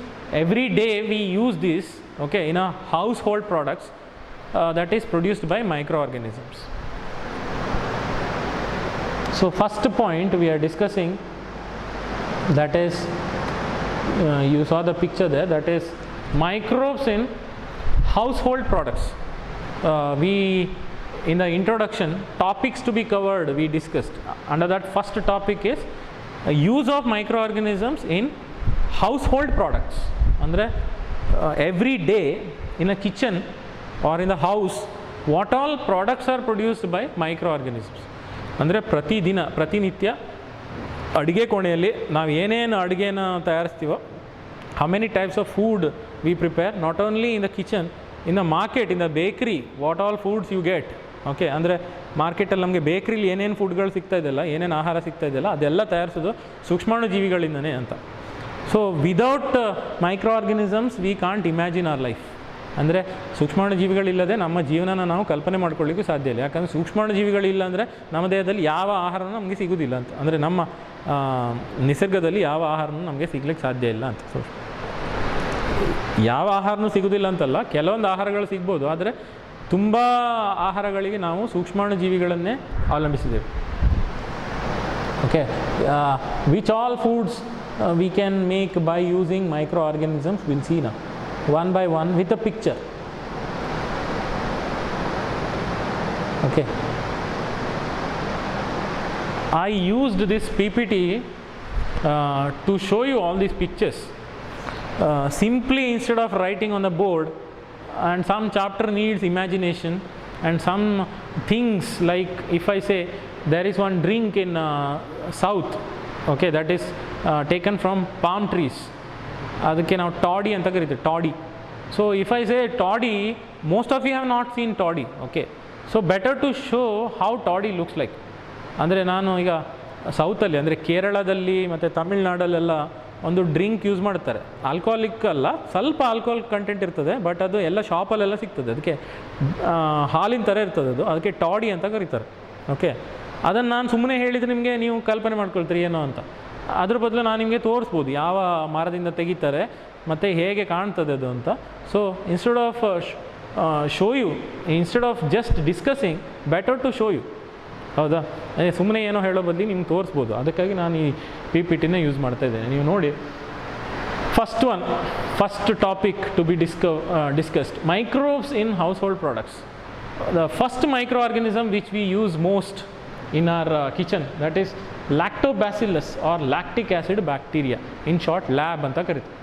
every day we use this, okay, in a house hold products that is produced by microorganisms. So first point we are discussing, that is you saw the picture there, that is microbes in household products. We in the introduction topics to be covered we discussed. Under that first topic is use of microorganisms in household products. ಅಂದರೆ every day in a kitchen or in the house, what all products are produced by microorganisms. ಅಂದರೆ ಪ್ರತಿನಿತ್ಯ ಅಡುಗೆ ಕೋಣೆಯಲ್ಲಿ ನಾವು ಏನೇನು ಅಡುಗೆನ ತಯಾರಿಸ್ತೀವೋ, how many types of food we prepare, not only in the kitchen, in the market, in the bakery, what all foods you get. Okay, ಅಂದರೆ ಮಾರ್ಕೆಟಲ್ಲಿ ನಮಗೆ ಬೇಕ್ರಿಲಿ ಏನೇನು ಫುಡ್ಗಳು ಸಿಗ್ತಾ ಇದೆಯಲ್ಲ, ಏನೇನು ಆಹಾರ ಸಿಗ್ತಾ ಇದೆಯಲ್ಲ, ಅದೆಲ್ಲ ತಯಾರಿಸೋದು ಸೂಕ್ಷ್ಮಾಣುಜೀವಿಗಳಿಂದನೇ ಅಂತ. So without micro organisms we can't imagine our life. ಅಂದರೆ ಸೂಕ್ಷ್ಮಾಣುಜೀವಿಗಳಿಲ್ಲದೆ ನಮ್ಮ ಜೀವನನ ನಾವು ಕಲ್ಪನೆ ಮಾಡ್ಕೊಳ್ಳಿಕ್ಕೂ ಸಾಧ್ಯ ಇಲ್ಲ. ಯಾಕಂದರೆ ಸೂಕ್ಷ್ಮಾಣುಜೀವಿಗಳಿಲ್ಲ ಅಂದರೆ ನಮ್ಮ ದೇಹದಲ್ಲಿ ಯಾವ ಆಹಾರನೂ ನಮಗೆ ಸಿಗೋದಿಲ್ಲ ಅಂತ. ಅಂದರೆ ನಮ್ಮ ನಿಸರ್ಗದಲ್ಲಿ ಯಾವ ಆಹಾರನೂ ನಮಗೆ ಸಿಗ್ಲಿಕ್ಕೆ ಸಾಧ್ಯ ಇಲ್ಲ ಅಂತ. ಸೊ ಯಾವ ಆಹಾರನೂ ಸಿಗೋದಿಲ್ಲ ಅಂತಲ್ಲ, ಕೆಲವೊಂದು ಆಹಾರಗಳು ಸಿಗ್ಬೋದು, ಆದರೆ ತುಂಬ ಆಹಾರಗಳಿಗೆ ನಾವು ಸೂಕ್ಷ್ಮಾಣುಜೀವಿಗಳನ್ನೇ ಅವಲಂಬಿಸಿದ್ದೇವೆ. Okay, which all foods we can make by using microorganisms, we'll see now one by one with a picture. Okay, I used this PPT to show you all these pictures. Simply, instead of writing on the board, and some chapter needs imagination, and some things like, if I say there is one drink in south, okay, that is taken from palm trees, ಅದಕ್ಕೆ ನಾವು toddy ಅಂತ ಕರಿತೀವಿ, toddy. So if I say toddy, most of you have not seen toddy. Okay, so better to show how toddy looks like. ಅಂದರೆ ನಾನು ಈಗ ಸೌತಲ್ಲಿ, ಅಂದರೆ ಕೇರಳದಲ್ಲಿ ಮತ್ತು ತಮಿಳ್ನಾಡಲ್ಲೆಲ್ಲ ಒಂದು ಡ್ರಿಂಕ್ ಯೂಸ್ ಮಾಡ್ತಾರೆ, ಆಲ್ಕೋಹಾಲಿಕ್ ಅಲ್ಲ, ಸ್ವಲ್ಪ ಆಲ್ಕೋಹಾಲ್ ಕಂಟೆಂಟ್ ಇರ್ತದೆ, ಬಟ್ ಅದು ಎಲ್ಲ ಶಾಪಲ್ಲೆಲ್ಲ ಸಿಗ್ತದೆ, ಅದಕ್ಕೆ ಹಾಲಿನ ಥರ ಇರ್ತದೆ ಅದು, ಅದಕ್ಕೆ ಟಾಡಿ ಅಂತ ಕರೀತಾರೆ. ಓಕೆ, ಅದನ್ನು ನಾನು ಸುಮ್ಮನೆ ಹೇಳಿದರೆ ನಿಮಗೆ ನೀವು ಕಲ್ಪನೆ ಮಾಡ್ಕೊಳ್ತೀರಿ ಏನೋ ಅಂತ. ಅದ್ರ ಬದಲು ನಾನು ನಿಮಗೆ ತೋರಿಸ್ಬೋದು ಯಾವ ಮರದಿಂದ ತೆಗಿತಾರೆ ಮತ್ತು ಹೇಗೆ ಕಾಣ್ತದೆ ಅದು ಅಂತ. So instead of show you, instead of just discussing, better to show you. ಹೌದಾ, ಸುಮ್ಮನೆ ಏನೋ ಹೇಳೋ ಬದಲು ನಿಮ್ಗೆ ತೋರಿಸ್ಬೋದು. ಅದಕ್ಕಾಗಿ ನಾನು ಈ PPTನ ಯೂಸ್ ಮಾಡ್ತಾ ಇದ್ದೇನೆ. ನೀವು ನೋಡಿ, first topic to be discussed, microbes in household products. The first micro organism which we use most in our kitchen, that is lactobacillus or lactic acid bacteria, in short lab anta karitare.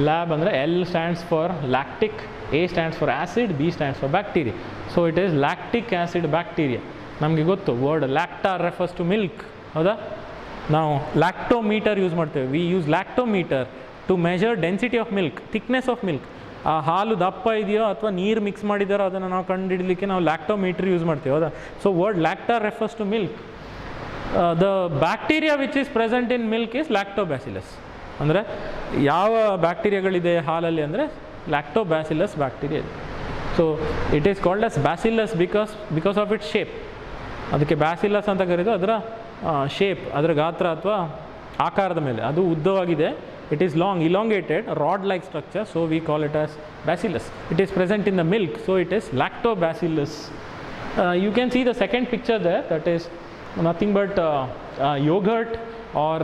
Lab andre L stands for lactic, A stands for acid, B stands for bacteria. So it is lactic acid bacteria. ನಮಗೆ ಗೊತ್ತು, word lacta refers to milk. ಹೌದಾ, ನಾವು lactometer use ಮಾಡ್ತೇವೆ. we use lactometer to measure density of milk, thickness of milk. ಆ ಹಾಲು ದಪ್ಪ ಇದೆಯೋ ಅಥವಾ ನೀರು ಮಿಕ್ಸ್ ಮಾಡಿದಾರೋ ಅದನ್ನು ನಾವು ಕಂಡುಹಿಡಲಿಕ್ಕೆ ನಾವು ಲ್ಯಾಕ್ಟೋಮೀಟರ್ ಯೂಸ್ ಮಾಡ್ತೀವಿ. ಹೌದಾ, so word lacta refers to milk. The bacteria which is present in milk is lactobacillus. ಅಂದರೆ ಯಾವ ಬ್ಯಾಕ್ಟೀರಿಯಾಗಳಿದೆ ಹಾಲಲ್ಲಿ ಅಂದರೆ ಲ್ಯಾಕ್ಟೋಬ್ಯಾಸಿಲಸ್ ಬ್ಯಾಕ್ಟೀರಿಯಾ ಇದೆ. So it is called as bacillus because of it shape. ಅದಕ್ಕೆ ಬ್ಯಾಸಿಲಸ್ ಅಂತ ಕರೆದು ಅದರ ಶೇಪ್, ಅದರ ಗಾತ್ರ ಅಥವಾ ಆಕಾರದ ಮೇಲೆ ಅದು ಉದ್ದವಾಗಿದೆ. It is long, elongated, rod-like structure, so we call it as bacillus. It is present in the milk, so it is lactobacillus. You can see the second picture there, that is nothing but yogurt or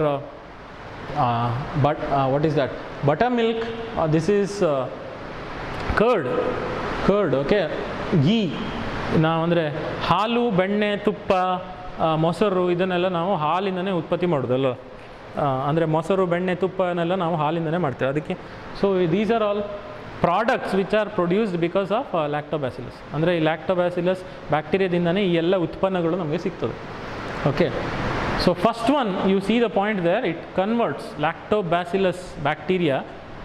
what is that? Buttermilk. This is curd, okay, ghee. ನಾವು ಅಂದರೆ ಹಾಲು, ಬೆಣ್ಣೆ, ತುಪ್ಪ, ಮೊಸರು ಇದನ್ನೆಲ್ಲ ನಾವು ಹಾಲಿಂದನೇ ಉತ್ಪತ್ತಿ ಮಾಡೋದಲ್ಲ. ಅಂದರೆ ಮೊಸರು, ಬೆಣ್ಣೆ, ತುಪ್ಪನೆಲ್ಲ ನಾವು ಹಾಲಿಂದನೇ ಮಾಡ್ತೇವೆ. ಅದಕ್ಕೆ so these are all products which are produced because of lactobacillus. ಅಂದರೆ ಈ ಲ್ಯಾಕ್ಟೋಬ್ಯಾಸಿಲಸ್ ಬ್ಯಾಕ್ಟೀರಿಯಾದಿಂದನೇ ಈ ಎಲ್ಲ ಉತ್ಪನ್ನಗಳು ನಮಗೆ ಸಿಗ್ತದೆ. Okay, so first one you see the point there, it converts, lactobacillus bacteria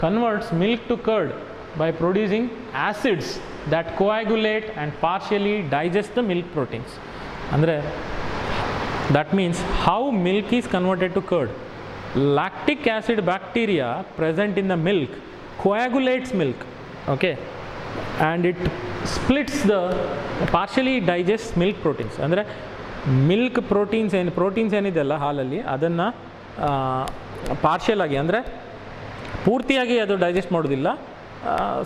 converts milk to curd by producing acids that coagulate and partially digest the milk proteins. ಅಂದರೆ that means how milk is converted to curd. Lactic acid bacteria present in the milk coagulates milk, okay, and it splits the partially digests milk proteins. ಅಂದರೆ milk proteins ಏನಿದೆಯಲ್ಲ ಹಾಲಲ್ಲಿ ಅದನ್ನು partial ಆಗಿ, ಅಂದರೆ ಪೂರ್ತಿಯಾಗಿ ಅದು digest ಮಾಡೋದಿಲ್ಲ,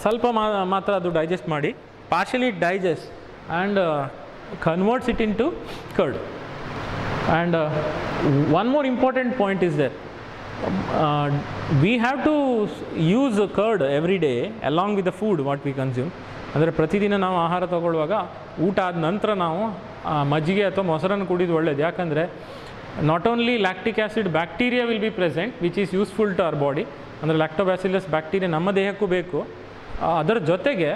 ಸ್ವಲ್ಪ ಮಾತ್ರ ಅದು ಡೈಜೆಸ್ಟ್ ಮಾಡಿ, partially digest and converts it into curd. And one more important point is there, we have to use curd every day along with the food what we consume. ಅಂದರೆ ಪ್ರತಿದಿನ ನಾವು ಆಹಾರ ತಗೊಳ್ಳುವಾಗ ಊಟ ಆದ ನಂತರ ನಾವು ಮಜ್ಜಿಗೆ ಅಥವಾ ಮೊಸರನ್ನು ಕುಡಿದು ಒಳ್ಳೆಯದು. ಯಾಕಂದರೆ not only lactic acid bacteria will be present which is useful to our body, ಅಂದರೆ ಲ್ಯಾಕ್ಟೋಬ್ಯಾಸಿಲಸ್ ಬ್ಯಾಕ್ಟೀರಿಯಾ ನಮ್ಮ ದೇಹಕ್ಕೂ ಬೇಕು. ಅದರ ಜೊತೆಗೆ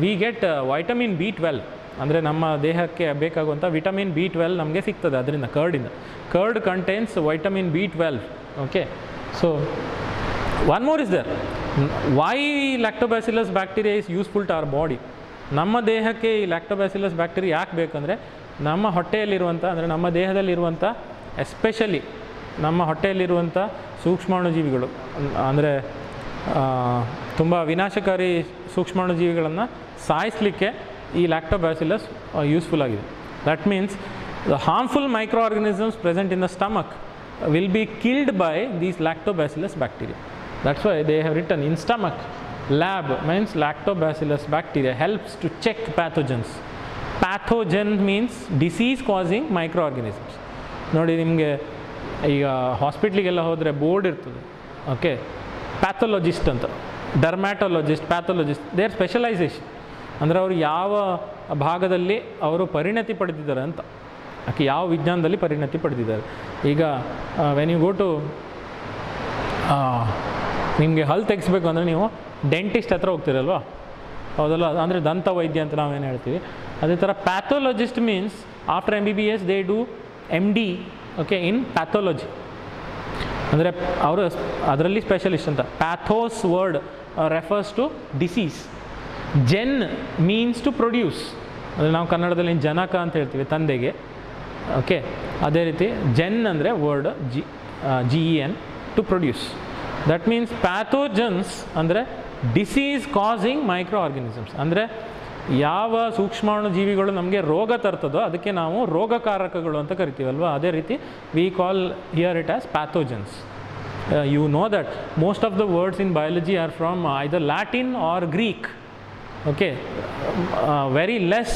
ವಿ ಗೆಟ್ ವೈಟಮಿನ್ B12, ಅಂದರೆ ನಮ್ಮ ದೇಹಕ್ಕೆ ಬೇಕಾಗುವಂಥ ವಿಟಮಿನ್ B12 ನಮಗೆ ಸಿಗ್ತದೆ ಅದರಿಂದ, curd contains vitamin B12. Okay, so one more is there, why lactobacillus bacteria is useful to our body. ನಮ್ಮ ದೇಹಕ್ಕೆ ಈ ಲ್ಯಾಕ್ಟೋಬ್ಯಾಸಿಲಸ್ ಬ್ಯಾಕ್ಟೀರಿಯಾ ಯಾಕೆ ಬೇಕಂದರೆ ನಮ್ಮ ಹೊಟ್ಟೆಯಲ್ಲಿರುವಂಥ, ಅಂದರೆ ನಮ್ಮ ದೇಹದಲ್ಲಿರುವಂಥ ಎಸ್ಪೆಷಲಿ ನಮ್ಮ ಹೊಟ್ಟೆಯಲ್ಲಿರುವಂಥ ಸೂಕ್ಷ್ಮಾಣುಜೀವಿಗಳು, ಅಂದರೆ ತುಂಬ ವಿನಾಶಕಾರಿ ಸೂಕ್ಷ್ಮಾಣುಜೀವಿಗಳನ್ನು ಸಾಯಿಸಲಿಕ್ಕೆ ಈ ಲ್ಯಾಕ್ಟೋಬ್ಯಾಸಿಲಸ್ ಯೂಸ್ಫುಲ್ ಆಗಿದೆ. That means the harmful micro organisms present in the stomach will be killed by these lactobacillus bacteria. That's why they have written in stomach lab means lactobacillus bacteria helps to check pathogens. Pathogen means disease causing microorganisms. ನೋಡಿ, ನಿಮಗೆ ಈಗ ಹಾಸ್ಪಿಟ್ಲಿಗೆಲ್ಲ ಹೋದರೆ board ಇರ್ತದೆ, okay, ಪ್ಯಾಥೊಲಜಿಸ್ಟ್ ಅಂತ, ಡರ್ಮ್ಯಾಟೊಲಜಿಸ್ಟ್, ಪ್ಯಾಥೊಲಜಿಸ್ಟ್, there specialisation, ಅಂದರೆ ಅವರು ಯಾವ ಭಾಗದಲ್ಲಿ ಅವರು ಪರಿಣತಿ ಪಡೆದಿದ್ದಾರೆ ಅಂತ, ಓಕೆ, ಯಾವ ವಿಜ್ಞಾನದಲ್ಲಿ ಪರಿಣತಿ ಪಡೆದಿದ್ದಾರೆ. ಈಗ ವೆನ್ ಯು ಗೋ ಟು ನಿಮಗೆ ಹಲ್ಲು ತೆಗಿಸ್ಬೇಕು ಅಂದರೆ ನೀವು ಡೆಂಟಿಸ್ಟ್ ಹತ್ರ ಹೋಗ್ತೀರಲ್ವ, ಹೌದಲ್ಲ, ಅಂದರೆ ದಂತ ವೈದ್ಯ ಅಂತ ನಾವೇನು ಹೇಳ್ತೀವಿ. ಅದೇ ಥರ pathologist means after MBBS they do MD, okay, in pathology, ಅಂದರೆ ಅವರು ಅದರಲ್ಲಿ ಸ್ಪೆಷಲಿಸ್ಟ್ ಅಂತ. Pathos word refers to disease. Gen means to produce, ಅಂದರೆ ನಾವು ಕನ್ನಡದಲ್ಲಿ ಜನಕ ಅಂತ ಹೇಳ್ತೀವಿ ತಂದೆಗೆ, ಓಕೆ, ಅದೇ ರೀತಿ ಜೆನ್ ಅಂದರೆ word GEN to produce. That means pathogens ಅಂದರೆ ಡಿಸೀಸ್ ಕಾಸಿಂಗ್ ಮೈಕ್ರೋ ಆರ್ಗನಿಸಮ್ಸ್, ಅಂದರೆ ಯಾವ ಸೂಕ್ಷ್ಮಾಣು ಜೀವಿಗಳು ನಮಗೆ ರೋಗ ತರ್ತದೋ ಅದಕ್ಕೆ ನಾವು ರೋಗಕಾರಕಗಳು ಅಂತ ಕರಿತೀವಲ್ವ, ಅದೇ ರೀತಿ we call here it as pathogens. You know that most of the words in biology are from either Latin or Greek. Okay, very less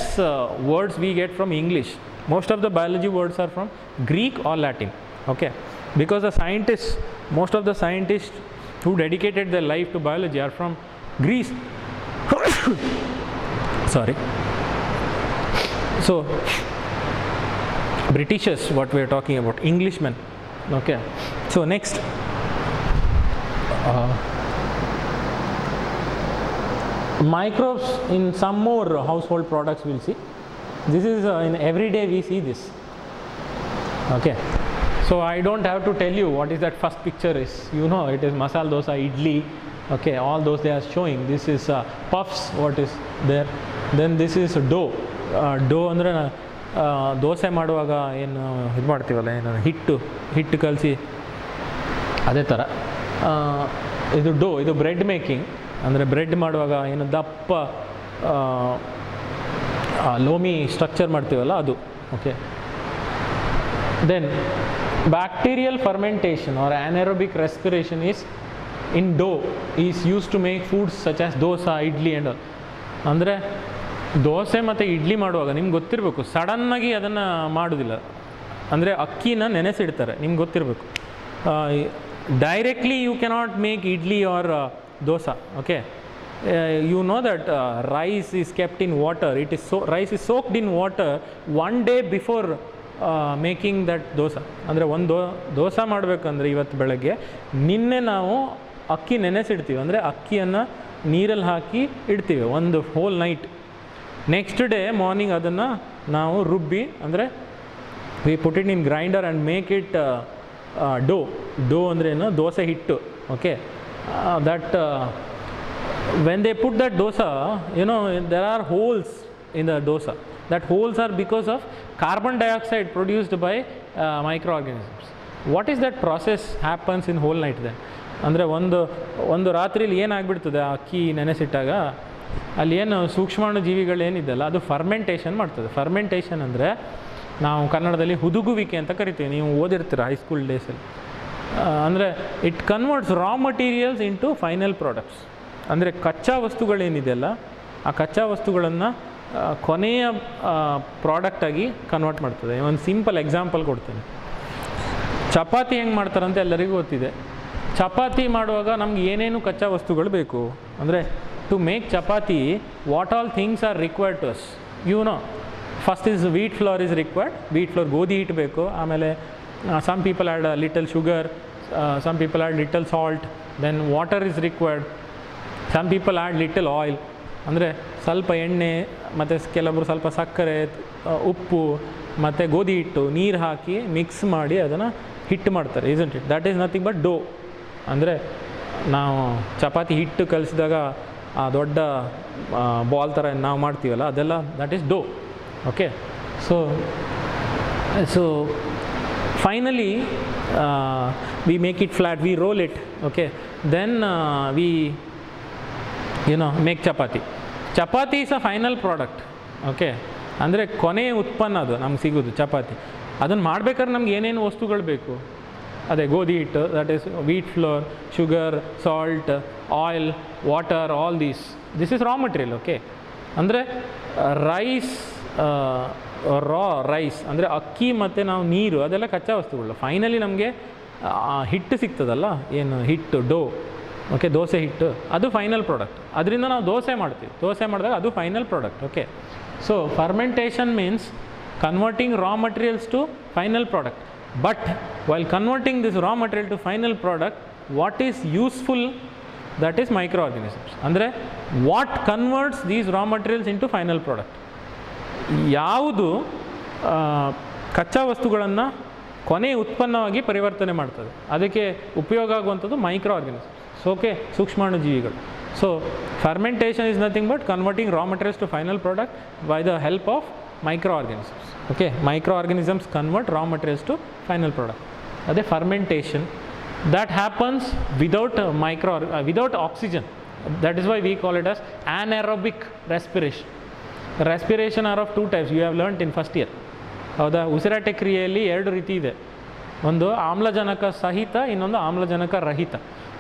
words we get from English. Most of the biology words are from Greek or Latin. Okay, because the scientists, most of the scientists who dedicated their life to biology are from Greece. Sorry. So Britishers, what we are talking about, Englishmen. Okay, so next. Microbes in some more household products we'll see. This is in everyday we see this. Okay, so I don't have to tell you what is that first picture is. You know it is masala dosa, idli. Okay, all those they are showing. This is puffs, what is there. Then this is dough. Dough ಅಂದರೆ ದೋಸೆ ಮಾಡುವಾಗ ಏನು ಇದು ಮಾಡ್ತೀವಲ್ಲ, ಏನು ಹಿಟ್ಟು ಕಲಸಿ ಅದೇ ಥರ ಇದು ಡೋ. ಇದು ಬ್ರೆಡ್ ಮೇಕಿಂಗ್, ಅಂದರೆ ಬ್ರೆಡ್ ಮಾಡುವಾಗ ಏನು ದಪ್ಪ ಲೋಮಿ ಸ್ಟ್ರಕ್ಚರ್ ಮಾಡ್ತೀವಲ್ಲ ಅದು. Okay, then bacterial fermentation or anaerobic respiration is in dough is use to make foods such as dosa, idli and all. ಅಂದರೆ ದೋಸೆ ಮತ್ತು ಇಡ್ಲಿ ಮಾಡುವಾಗ ನಿಮ್ಗೆ ಗೊತ್ತಿರಬೇಕು, ಸಡನ್ನಾಗಿ ಅದನ್ನು ಮಾಡೋದಿಲ್ಲ, ಅಂದರೆ ಅಕ್ಕಿನ ನೆನೆಸಿಡ್ತಾರೆ, ನಿಮ್ಗೆ ಗೊತ್ತಿರಬೇಕು. Directly you cannot make idli or dosa. Okay, you know that rice is kept in water. Rice is soaked in water one day before making that dosa. ಅಂದರೆ ಒಂದು ದೋಸೆ ಮಾಡಬೇಕಂದ್ರೆ ಇವತ್ತು ಬೆಳಗ್ಗೆ ನಿನ್ನೆ ನಾವು ಅಕ್ಕಿ ನೆನೆಸಿಡ್ತೀವಿ, ಅಂದರೆ ಅಕ್ಕಿಯನ್ನು ನೀರಲ್ಲಿ ಹಾಕಿ ಇಡ್ತೀವಿ ಒಂದು whole night. Next day morning ಅದನ್ನು ನಾವು ರುಬ್ಬಿ, ಅಂದರೆ we put it in grinder and make it dough ಅಂದರೆ ಏನು, ದೋಸೆ ಹಿಟ್ಟು. Okay, that when they put that dosa, you know, there are holes in the dosa. That holes are because of carbon dioxide produced by microorganisms. What is that process happens in whole night then? ಅಂದರೆ ಒಂದು ರಾತ್ರಿಲಿ ಏನಾಗ್ಬಿಡ್ತದೆ, ಅಕ್ಕಿ ನೆನೆಸಿಟ್ಟಾಗ ಅಲ್ಲಿ ಏನು ಸೂಕ್ಷ್ಮಾಣು ಜೀವಿಗಳೇನಿದೆಯಲ್ಲ ಅದು fermentation ಮಾಡ್ತದೆ. Fermentation ಅಂದರೆ ನಾವು ಕನ್ನಡದಲ್ಲಿ ಹುದುಗುವಿಕೆ ಅಂತ ಕರಿತೀವಿ, ನೀವು ಓದಿರ್ತೀರ ಹೈಸ್ಕೂಲ್ ಡೇಸಲ್ಲಿ. ಅಂದರೆ it converts Ra materials into final products. ಅಂದರೆ ಕಚ್ಚಾ ವಸ್ತುಗಳೇನಿದೆಯಲ್ಲ ಆ ಕಚ್ಚಾ ವಸ್ತುಗಳನ್ನು ಕೊನೆಯ ಪ್ರಾಡಕ್ಟಾಗಿ ಕನ್ವರ್ಟ್ ಮಾಡ್ತದೆ. ಒಂದು ಸಿಂಪಲ್ ಎಕ್ಸಾಂಪಲ್ ಕೊಡ್ತೇನೆ. ಚಪಾತಿ ಹೆಂಗೆ ಮಾಡ್ತಾರಂತ ಎಲ್ಲರಿಗೂ ಗೊತ್ತಿದೆ. ಚಪಾತಿ ಮಾಡುವಾಗ ನಮ್ಗೆ ಏನೇನು ಕಚ್ಚಾ ವಸ್ತುಗಳು ಬೇಕು, ಅಂದರೆ to make chapati what all things are required to us, you know. First is wheat flour is required. Wheat flour ಗೋಧಿ ಹಿಟ್ಟು ಬೇಕು. ಆಮೇಲೆ some people add a little sugar, some people add little salt, then water is required, some people add little oil. ಅಂದರೆ ಸ್ವಲ್ಪ ಎಣ್ಣೆ ಮತ್ತು ಕೆಲವರು ಸ್ವಲ್ಪ ಸಕ್ಕರೆ, ಉಪ್ಪು ಮತ್ತು ಗೋಧಿ ಹಿಟ್ಟು ನೀರು ಹಾಕಿ ಮಿಕ್ಸ್ ಮಾಡಿ ಅದನ್ನು ಹಿಟ್ಟು ಮಾಡ್ತಾರೆ, isn't it? That is nothing but dough. ಅಂದರೆ ನಾವು ಚಪಾತಿ ಹಿಟ್ಟು ಕಲಿಸಿದಾಗ ಆ ದೊಡ್ಡ ಬಾಲ್ ಥರ ನಾವು ಮಾಡ್ತೀವಲ್ಲ, ಅದೆಲ್ಲ that is dough. Okay, so finally we make it flat, we roll it, okay, then we make chapati. Chapati is a final product, okay, ಅಂದರೆ ಕೊನೆಯ ಉತ್ಪನ್ನ ಅದು ನಮ್ಗೆ ಸಿಗೋದು ಚಪಾತಿ. ಅದನ್ನು ಮಾಡ್ಬೇಕಾದ್ರೆ ನಮ್ಗೆ ಏನೇನು ವಸ್ತುಗಳು ಬೇಕು, ಅದೇ ಗೋಧಿ ಹಿಟ್ಟು, that is wheat flour, sugar, salt, oil, water, all this is raw material. Okay, ಅಂದರೆ ರೈಸ್, ರಾ ರೈಸ್ ಅಂದರೆ ಅಕ್ಕಿ ಮತ್ತು ನಾವು ನೀರು ಅದೆಲ್ಲ ಕಚ್ಚಾ ವಸ್ತುಗಳು. ಫೈನಲಿ ನಮಗೆ ಹಿಟ್ಟು ಸಿಗ್ತದಲ್ಲ, ಏನು ಹಿಟ್ಟು, ಡೋ, ಓಕೆ, ದೋಸೆ ಹಿಟ್ಟು, ಅದು ಫೈನಲ್ ಪ್ರಾಡಕ್ಟ್. ಅದರಿಂದ ನಾವು ದೋಸೆ ಮಾಡ್ತೀವಿ, ದೋಸೆ ಮಾಡಿದಾಗ ಅದು final product. Okay, so fermentation means converting raw materials to final product. But while converting this raw material to final product, what is useful, that is micro organisms. ಅಂದರೆ what converts these raw materials into final product. ಯಾವುದು ಕಚ್ಚಾ ವಸ್ತುಗಳನ್ನು ಕೊನೆಯ ಉತ್ಪನ್ನವಾಗಿ ಪರಿವರ್ತನೆ ಮಾಡ್ತದೆ, ಅದಕ್ಕೆ ಉಪಯೋಗ ಆಗುವಂಥದ್ದು ಮೈಕ್ರೋ ಆರ್ಗನಿಸಮ್ಸ್. ಓಕೆ, ಸೂಕ್ಷ್ಮಾಣುಜೀವಿಗಳು. So fermentation is nothing but converting raw materials to final product by the help of micro organisms. Okay, micro organisms convert raw materials to final product. ಅದೇ fermentation. that happens without oxygen. That is why we call it as anaerobic respiration. Respiration are of two types, you have learnt in first year. ಹೌದಾ? ಉಸಿರಾಟ ಕ್ರಿಯೆಯಲ್ಲಿ ಎರಡು ರೀತಿ ಇದೆ, ಒಂದು ಆಮ್ಲಜನಕ ಸಹಿತ, ಇನ್ನೊಂದು ಆಮ್ಲಜನಕ ರಹಿತ.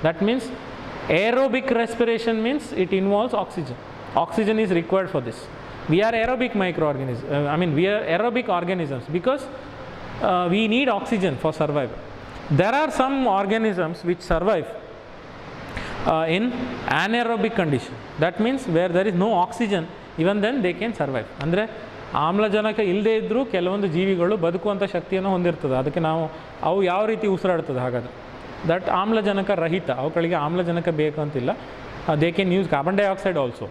That means aerobic respiration means it involves oxygen. Oxygen is required for this. We are aerobic microorganisms, we are aerobic organisms because we need oxygen for survival. There are some organisms which survive in anaerobic condition. That means where there is no oxygen, even then they can survive. ಅಂದರೆ ಆಮ್ಲಜನಕ ಇಲ್ಲದೇ ಇದ್ದರೂ ಕೆಲವೊಂದು ಜೀವಿಗಳು ಬದುಕುವಂಥ ಶಕ್ತಿಯನ್ನು ಹೊಂದಿರ್ತದೆ. ಅದಕ್ಕೆ ಅವು ಯಾವ ರೀತಿ ಉಸಿರಾಡ್ತದೆ ಹಾಗಾದರೆ, ದಟ್ ಆಮ್ಲಜನಕ ರಹಿತ, ಅವುಗಳಿಗೆ ಆಮ್ಲಜನಕ ಬೇಕು ಅಂತಿಲ್ಲ. They can use carbon dioxide also.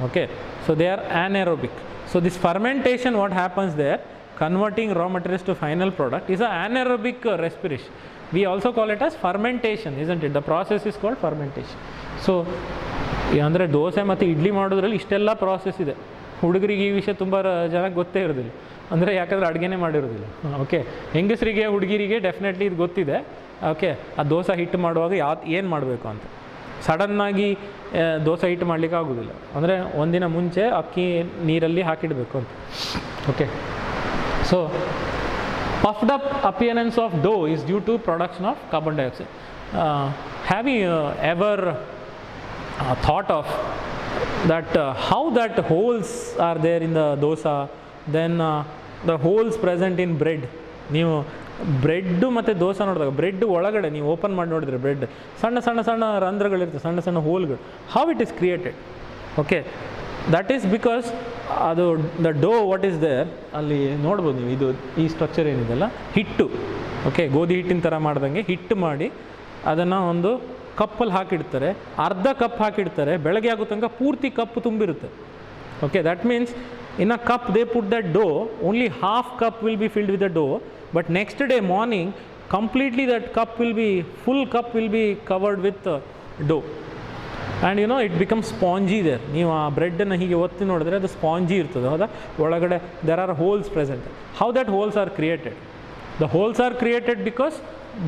Okay, so they are anaerobic. So this fermentation, what happens there, converting raw materials to final product, is an anaerobic respiration. We also call it as fermentation, isn't it? The process is called fermentation. So ಅಂದರೆ ದೋಸೆ ಮತ್ತು ಇಡ್ಲಿ ಮಾಡೋದ್ರಲ್ಲಿ ಇಷ್ಟೆಲ್ಲ process ಇದೆ. ಹುಡುಗರಿಗೆ ಈ ವಿಷಯ ತುಂಬ ಜನಕ್ಕೆ ಗೊತ್ತೇ ಇರೋದಿಲ್ಲ, ಅಂದರೆ ಯಾಕಂದರೆ ಅಡುಗೆನೇ ಮಾಡಿರೋದಿಲ್ಲ. ಓಕೆ, ಹೆಂಗಸರಿಗೆ ಹುಡುಗಿರಿಗೆ ಡೆಫಿನೆಟ್ಲಿ ಇದು ಗೊತ್ತಿದೆ. ಓಕೆ, ಆ ದೋಸೆ ಹಿಟ್ಟು ಮಾಡುವಾಗ ಏನು ಮಾಡಬೇಕು ಅಂತ. ಸಡನ್ನಾಗಿ ದೋಸೆ ಹಿಟ್ಟು ಮಾಡಲಿಕ್ಕೆ ಆಗೋದಿಲ್ಲ, ಅಂದರೆ ಒಂದಿನ ಮುಂಚೆ ಅಕ್ಕಿ ನೀರಲ್ಲಿ ಹಾಕಿಡಬೇಕು ಅಂತ. Okay, so puffed up appearance of dough is due to production of carbon dioxide. Have you ever thought of that, how that holes are there in the dosa, then the holes present in bread? ನೀವು bread ಮತ್ತು ದೋಸೆ ನೋಡಿದಾಗ bread ಒಳಗಡೆ ನೀವು open ಮಾಡಿ ನೋಡಿದ್ರೆ bread ಸಣ್ಣ ಸಣ್ಣ ಸಣ್ಣ ರಂಧ್ರಗಳಿರ್ತವೆ, ಸಣ್ಣ ಸಣ್ಣ ಹೋಲ್ಗಳು. How it is created? Okay, that is because ಅದು the dough what is there, ಅಲ್ಲಿ ನೋಡ್ಬೋದು ನೀವು, ಇದು ಈ ಸ್ಟ್ರಕ್ಚರ್ ಏನಿದೆಲ್ಲ ಹಿಟ್ಟು. ಓಕೆ, ಗೋಧಿ ಹಿಟ್ಟಿನ ಥರ ಮಾಡ್ದಂಗೆ ಹಿಟ್ಟು ಮಾಡಿ ಅದನ್ನು ಒಂದು ಕಪ್ಪಲ್ಲಿ ಹಾಕಿಡ್ತಾರೆ, ಅರ್ಧ ಕಪ್ ಹಾಕಿಡ್ತಾರೆ, ಬೆಳಗ್ಗೆ ಆಗೋ ತನಕ ಪೂರ್ತಿ ಕಪ್ ತುಂಬಿರುತ್ತೆ. Okay, that means in a cup they put that dough, only half cup will be filled with the dough, but next day morning completely that cup will be, full cup will be covered with dough. And it becomes spongy there. ನೀವು ಆ ಬ್ರೆಡ್ಡನ್ನು ಹೀಗೆ ಒತ್ತಿ ನೋಡಿದ್ರೆ ಅದು spongy ಇರ್ತದೆ, ಹೌದಾ? ಒಳಗಡೆ there are holes present. How that holes are created? The holes are created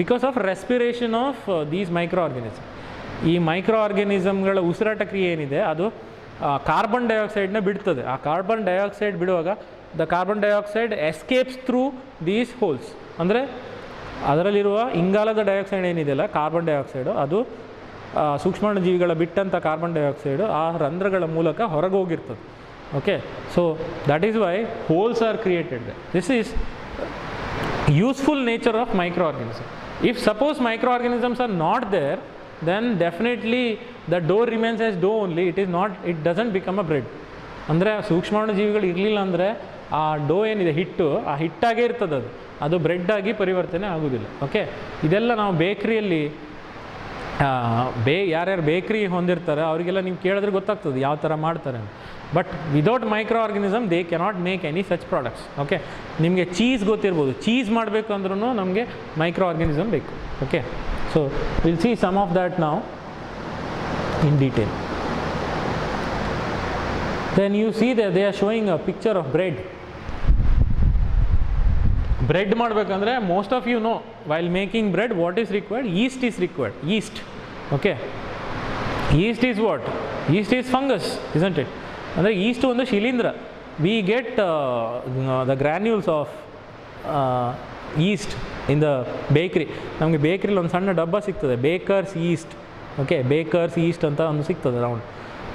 because of respiration of these micro organism. ಈ ಮೈಕ್ರೋ ಆರ್ಗನಿಸಮ್ಗಳ ಉಸಿರಾಟ ಕ್ರಿಯೆ ಏನಿದೆ ಅದು ಕಾರ್ಬನ್ ಡೈಆಕ್ಸೈಡ್ನ ಬಿಡ್ತದೆ. ಆ ಕಾರ್ಬನ್ ಡೈಆಕ್ಸೈಡ್ ಬಿಡುವಾಗ the carbon dioxide escapes through these holes. ಅಂದರೆ ಅದರಲ್ಲಿರುವ ಇಂಗಾಲದ ಡೈಆಕ್ಸೈಡ್ ಏನಿದೆಯಲ್ಲ, ಕಾರ್ಬನ್ ಡೈಆಕ್ಸೈಡು, ಅದು ಸೂಕ್ಷ್ಮಾಣುಜೀವಿಗಳ ಬಿಟ್ಟಂಥ ಕಾರ್ಬನ್ ಡೈಆಕ್ಸೈಡು ಆ ರಂಧ್ರಗಳ ಮೂಲಕ ಹೊರಗೆ ಹೋಗಿರ್ತದೆ. Okay, so that is why holes are created. This is useful nature of microorganisms. If suppose microorganisms are not there, then definitely the dough remains as dough only. It doesn't become a bread. ಅಂದರೆ ಸೂಕ್ಷ್ಮಾಣುಜೀವಿಗಳು ಇರಲಿಲ್ಲ ಅಂದರೆ ಆ ಡೋ ಏನಿದೆ ಹಿಟ್ಟು, ಆ ಹಿಟ್ಟಾಗೇ ಇರ್ತದೆ, ಅದು ಬ್ರೆಡ್ಡಾಗಿ ಪರಿವರ್ತನೆ ಆಗೋದಿಲ್ಲ. ಓಕೆ, ಇದೆಲ್ಲ ನಾವು ಬೇಕ್ರಿಯಲ್ಲಿ ಯಾರ್ಯಾರು ಬೇಕ್ರಿ ಹೊಂದಿರ್ತಾರೆ ಅವರಿಗೆಲ್ಲ ನೀವು ಕೇಳಿದ್ರೆ ಗೊತ್ತಾಗ್ತದೆ ಯಾವ ಥರ ಮಾಡ್ತಾರೆ ಅಂತ. But without micro organism they cannot make any such products. Okay, ನಿಮಗೆ ಚೀಸ್ ಗೊತ್ತಿರ್ಬೋದು, ಚೀಸ್ ಮಾಡಬೇಕು ಅಂದ್ರೂ ನಮಗೆ ಮೈಕ್ರೋ ಆರ್ಗನಿಸಮ್ ಬೇಕು. Okay, so will see some of that ನಾವು in detail. Then you see that they are showing a picture of bread. Bread ಮಾಡಬೇಕಂದ್ರೆ most of you know while making bread what is required? Yeast is required. Yeast. Okay. Yeast is what? Yeast is fungus, isn't it? ಅಂದರೆ yeast ಒಂದು ಶಿಲೀಂಧ್ರ. We get the granules of yeast in the bakery. ನಮಗೆ ಬೇಕ್ರಿಲಿ ಒಂದು ಸಣ್ಣ ಡಬ್ಬ ಸಿಗ್ತದೆ, baker's yeast. Okay, baker's yeast ಅಂತ ಒಂದು ಸಿಗ್ತದೆ ರೌಂಡ್.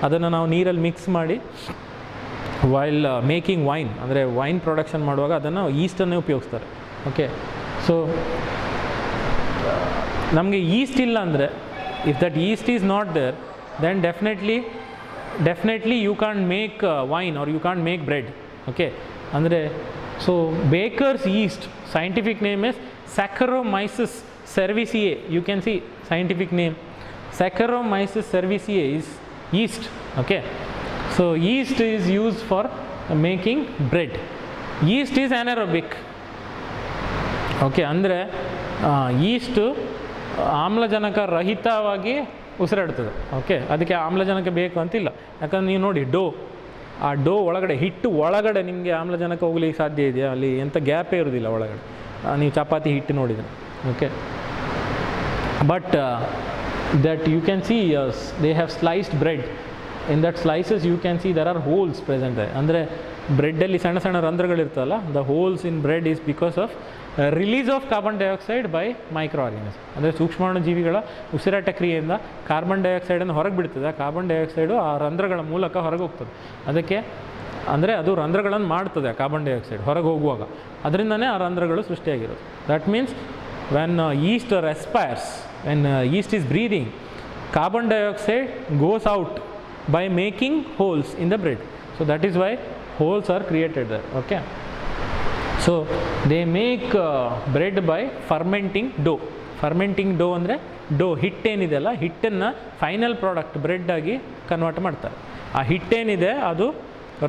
ಅದನ್ನು ನಾವು ನೀರಲ್ಲಿ ಮಿಕ್ಸ್ ಮಾಡಿ ವೈಲ್ ಮೇಕಿಂಗ್ ವೈನ್, ಅಂದರೆ ವೈನ್ ಪ್ರೊಡಕ್ಷನ್ ಮಾಡುವಾಗ ಅದನ್ನು ಈಸ್ಟನ್ನೇ ಉಪಯೋಗಿಸ್ತಾರೆ. ಓಕೆ, ಸೊ ನಮಗೆ ಈಸ್ಟ್ ಇಲ್ಲ ಅಂದರೆ, if that yeast is not there, then definitely you can make wine or you can make bread. Okay, ಅಂದರೆ so bakers yeast scientific name is Saccharomyces cerevisiae. You can see scientific name Saccharomyces cerevisiae is yeast. Okay, so yeast is used for making bread. Yeast is anaerobic. Okay, ಅಂದರೆ is to ಆಮ್ಲಜನಕ ರಹಿತವಾಗಿ ಉಸಿರಾಡ್ತದೆ. Okay, ಅದಕ್ಕೆ ಆಮ್ಲಜನಕ ಬೇಕು ಅಂತಿಲ್ಲ. ಯಾಕಂದ್ರೆ ನೀವು ನೋಡಿ ಆ ಡೋ ಒಳಗಡೆ, ಹಿಟ್ಟು ಒಳಗಡೆ ನಿಮಗೆ ಆಮ್ಲಜನಕ ಹೋಗ್ಲಿಕ್ಕೆ ಸಾಧ್ಯ ಇದೆಯಾ? ಅಲ್ಲಿ ಎಂಥ ಗ್ಯಾಪೇ ಇರೋದಿಲ್ಲ ಒಳಗಡೆ. ನೀವು ಚಪಾತಿ ಹಿಟ್ಟು ನೋಡಿದರೆ. Okay, but that you can see they have sliced bread. In that slices you can see there are holes present there. ಅಂದರೆ ಬ್ರೆಡ್ಡಲ್ಲಿ ಸಣ್ಣ ಸಣ್ಣ ರಂಧ್ರಗಳಿರ್ತಲ್ಲ, the holes in bread is because of release of carbon dioxide by micro organism. ಅಂದರೆ ಸೂಕ್ಷ್ಮಾಣುಜೀವಿಗಳ ಉಸಿರಾಟ ಕ್ರಿಯೆಯಿಂದ carbon ಡೈಆಕ್ಸೈಡನ್ನು ಹೊರಗೆ ಬಿಡ್ತದೆ. ಆ carbon dioxide ಆ ರಂಧ್ರಗಳ ಮೂಲಕ ಹೊರಗೆ ಹೋಗ್ತದೆ. ಅದಕ್ಕೆ ಅಂದರೆ ಅದು ರಂಧ್ರಗಳನ್ನು ಮಾಡ್ತದೆ ಆ ಕಾರ್ಬನ್ ಡೈಆಕ್ಸೈಡ್ ಹೊರಗೆ ಹೋಗುವಾಗ, ಅದರಿಂದನೇ ಆ ರಂಧ್ರಗಳು ಸೃಷ್ಟಿಯಾಗಿರೋದು. That means when yeast respires, when yeast is breathing, carbon dioxide goes out by making holes in the bread. So that is why holes are created there. Okay, so they make bread by fermenting dough. Fermenting dough ಅಂದರೆ dough ಹಿಟ್ಟೇನಿದೆಯಲ್ಲ, ಹಿಟ್ಟನ್ನು final product bread ಆಗಿ convert ಮಾಡ್ತಾರೆ. ಆ ಹಿಟ್ಟೇನಿದೆ ಅದು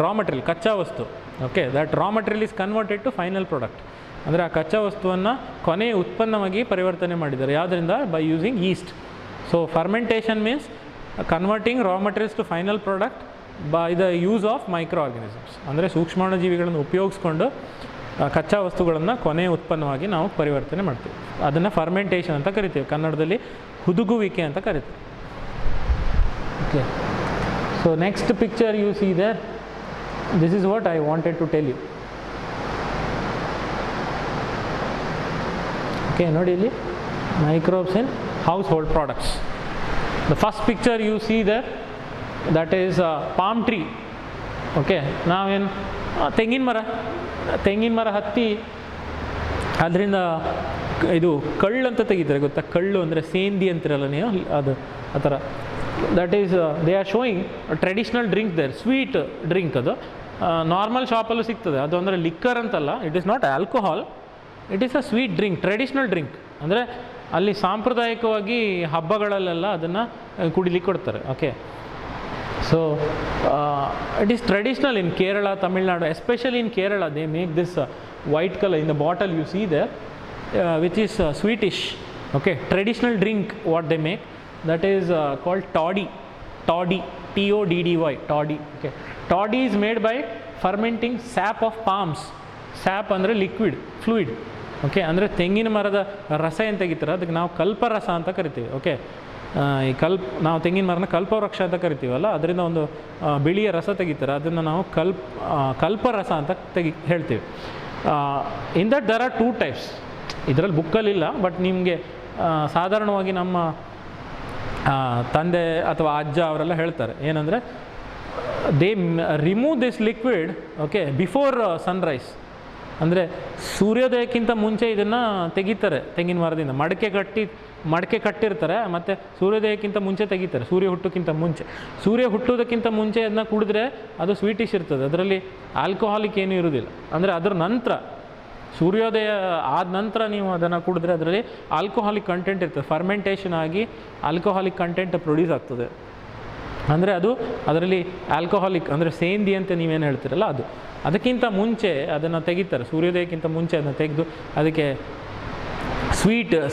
raw material, ಕಚ್ಚಾ ವಸ್ತು. Okay, that raw material is converted to final product. ಅಂದರೆ ಆ ಕಚ್ಚಾ ವಸ್ತುವನ್ನು ಕೊನೆಯ ಉತ್ಪನ್ನವಾಗಿ ಪರಿವರ್ತನೆ ಮಾಡಿದ್ದಾರೆ. ಯಾವುದರಿಂದ? By using yeast. So fermentation means converting raw materials to final product by the use of micro organisms. ಅಂದರೆ ಸೂಕ್ಷ್ಮಾಣುಜೀವಿಗಳನ್ನು ಉಪಯೋಗಿಸ್ಕೊಂಡು ಕಚ್ಚಾ ವಸ್ತುಗಳನ್ನು ಕೊನೆಯ ಉತ್ಪನ್ನವಾಗಿ ನಾವು ಪರಿವರ್ತನೆ ಮಾಡ್ತೀವಿ. ಅದನ್ನು ಫರ್ಮೆಂಟೇಷನ್ ಅಂತ ಕರಿತೀವಿ, ಕನ್ನಡದಲ್ಲಿ ಹುದುಗುವಿಕೆ ಅಂತ ಕರಿತೀವಿ. Okay, so next picture you see there. This is what I wanted to tell you. Okay, ನೋಡಿ ಇಲ್ಲಿ microbes in household products. The first picture you see there, that is palm tree. Okay, ನಾವೇನು ತೆಂಗಿನ ಮರ ಹತ್ತಿ ಅದರಿಂದ ಇದು ಕಳ್ಳು ಅಂತ ತೆಗಿತಾರೆ, ಗೊತ್ತಾ? ಕಳ್ಳು ಅಂದರೆ ಸೇಂದಿ ಅಂತಿರಲ್ಲ ನೀವು, ಅದು ಆ ಥರ. That is they are showing traditional drink there, sweet drink. ಅದು ನಾರ್ಮಲ್ ಶಾಪಲ್ಲೂ ಸಿಗ್ತದೆ. ಅದು ಅಂದರೆ ಲಿಕ್ಕರ್ ಅಂತಲ್ಲ, it is not alcohol, it is a sweet drink, traditional drink. ಅಂದರೆ ಅಲ್ಲಿ ಸಾಂಪ್ರದಾಯಿಕವಾಗಿ ಹಬ್ಬಗಳಲ್ಲೆಲ್ಲ ಅದನ್ನು ಕುಡಿಲಿಕ್ಕೆ ಕೊಡ್ತಾರೆ. Okay, so it is traditional in Kerala, Tamil Nadu, especially in Kerala they make this white colour in the bottle you see there, which is sweetish. Okay, traditional drink what they make, that is called toddy, TODDY, toddy. Okay, toddy is made by fermenting sap of palms. Sap ಅಂದರೆ liquid, fluid. Okay, ಅಂದರೆ ತೆಂಗಿನ ಮರದ ರಸ ಏನು ತೆಗಿತಾರೆ ಅದಕ್ಕೆ ನಾವು ಕಲ್ಪರಸ ಅಂತ ಕರಿತೀವಿ. ಓಕೆ, ಈ ನಾವು ತೆಂಗಿನ ಮರನ ಕಲ್ಪವೃಕ್ಷ ಅಂತ ಕರಿತೀವಲ್ಲ, ಅದರಿಂದ ಒಂದು ಬಿಳಿಯ ರಸ ತೆಗಿತಾರೆ, ಅದನ್ನು ನಾವು ಕಲ್ಪರಸ ಅಂತ ಹೇಳ್ತೀವಿ. In that there are 2 types. ಇದರಲ್ಲಿ ಬುಕ್ಕಲ್ಲಿಲ್ಲ, ಬಟ್ ನಿಮಗೆ ಸಾಧಾರಣವಾಗಿ ನಮ್ಮ ತಂದೆ ಅಥವಾ ಅಜ್ಜ ಅವರೆಲ್ಲ ಹೇಳ್ತಾರೆ. ಏನಂದರೆ they remove this liquid, okay, before Sunrise. ಅಂದರೆ ಸೂರ್ಯೋದಯಕ್ಕಿಂತ ಮುಂಚೆ ಇದನ್ನು ತೆಗಿತಾರೆ ತೆಂಗಿನ ಮರದಿಂದ. ಮಡಕೆ ಕಟ್ಟಿ ಮಡಕೆ ಕಟ್ಟಿರ್ತಾರೆ, ಮತ್ತು ಸೂರ್ಯೋದಯಕ್ಕಿಂತ ಮುಂಚೆ ತೆಗಿತಾರೆ, ಸೂರ್ಯ ಹುಟ್ಟೋಕ್ಕಿಂತ ಮುಂಚೆ. ಸೂರ್ಯ ಹುಟ್ಟೋದಕ್ಕಿಂತ ಮುಂಚೆ ಅದನ್ನ ಕುಡಿದ್ರೆ ಅದು ಸ್ವೀಟಿಶ್ ಇರ್ತದೆ, ಅದರಲ್ಲಿ ಆಲ್ಕೋಹಾಲಿಕ್ ಏನೂ ಇರೋದಿಲ್ಲ. ಅಂದರೆ ಅದರ ನಂತರ ಸೂರ್ಯೋದಯ ಆದ ನಂತರ ನೀವು ಅದನ್ನು ಕುಡಿದ್ರೆ ಅದರಲ್ಲಿ ಆಲ್ಕೋಹಾಲಿಕ್ ಕಂಟೆಂಟ್ ಇರ್ತದೆ, ಫರ್ಮೆಂಟೇಷನ್ ಆಗಿ ಆಲ್ಕೋಹಾಲಿಕ್ ಕಂಟೆಂಟ್ ಪ್ರೊಡ್ಯೂಸ್ ಆಗ್ತದೆ. ಅಂದರೆ ಅದು ಅದರಲ್ಲಿ ಆಲ್ಕೋಹಾಲಿಕ್ ಅಂದರೆ ಸೇಂದಿ ಅಂತ ನೀವೇನು ಹೇಳ್ತೀರಲ್ಲ ಅದು. ಅದಕ್ಕಿಂತ ಮುಂಚೆ ಅದನ್ನು ತೆಗಿತಾರೆ, ಸೂರ್ಯೋದಯಕ್ಕಿಂತ ಮುಂಚೆ ಅದನ್ನು ತೆಗೆದು ಅದಕ್ಕೆ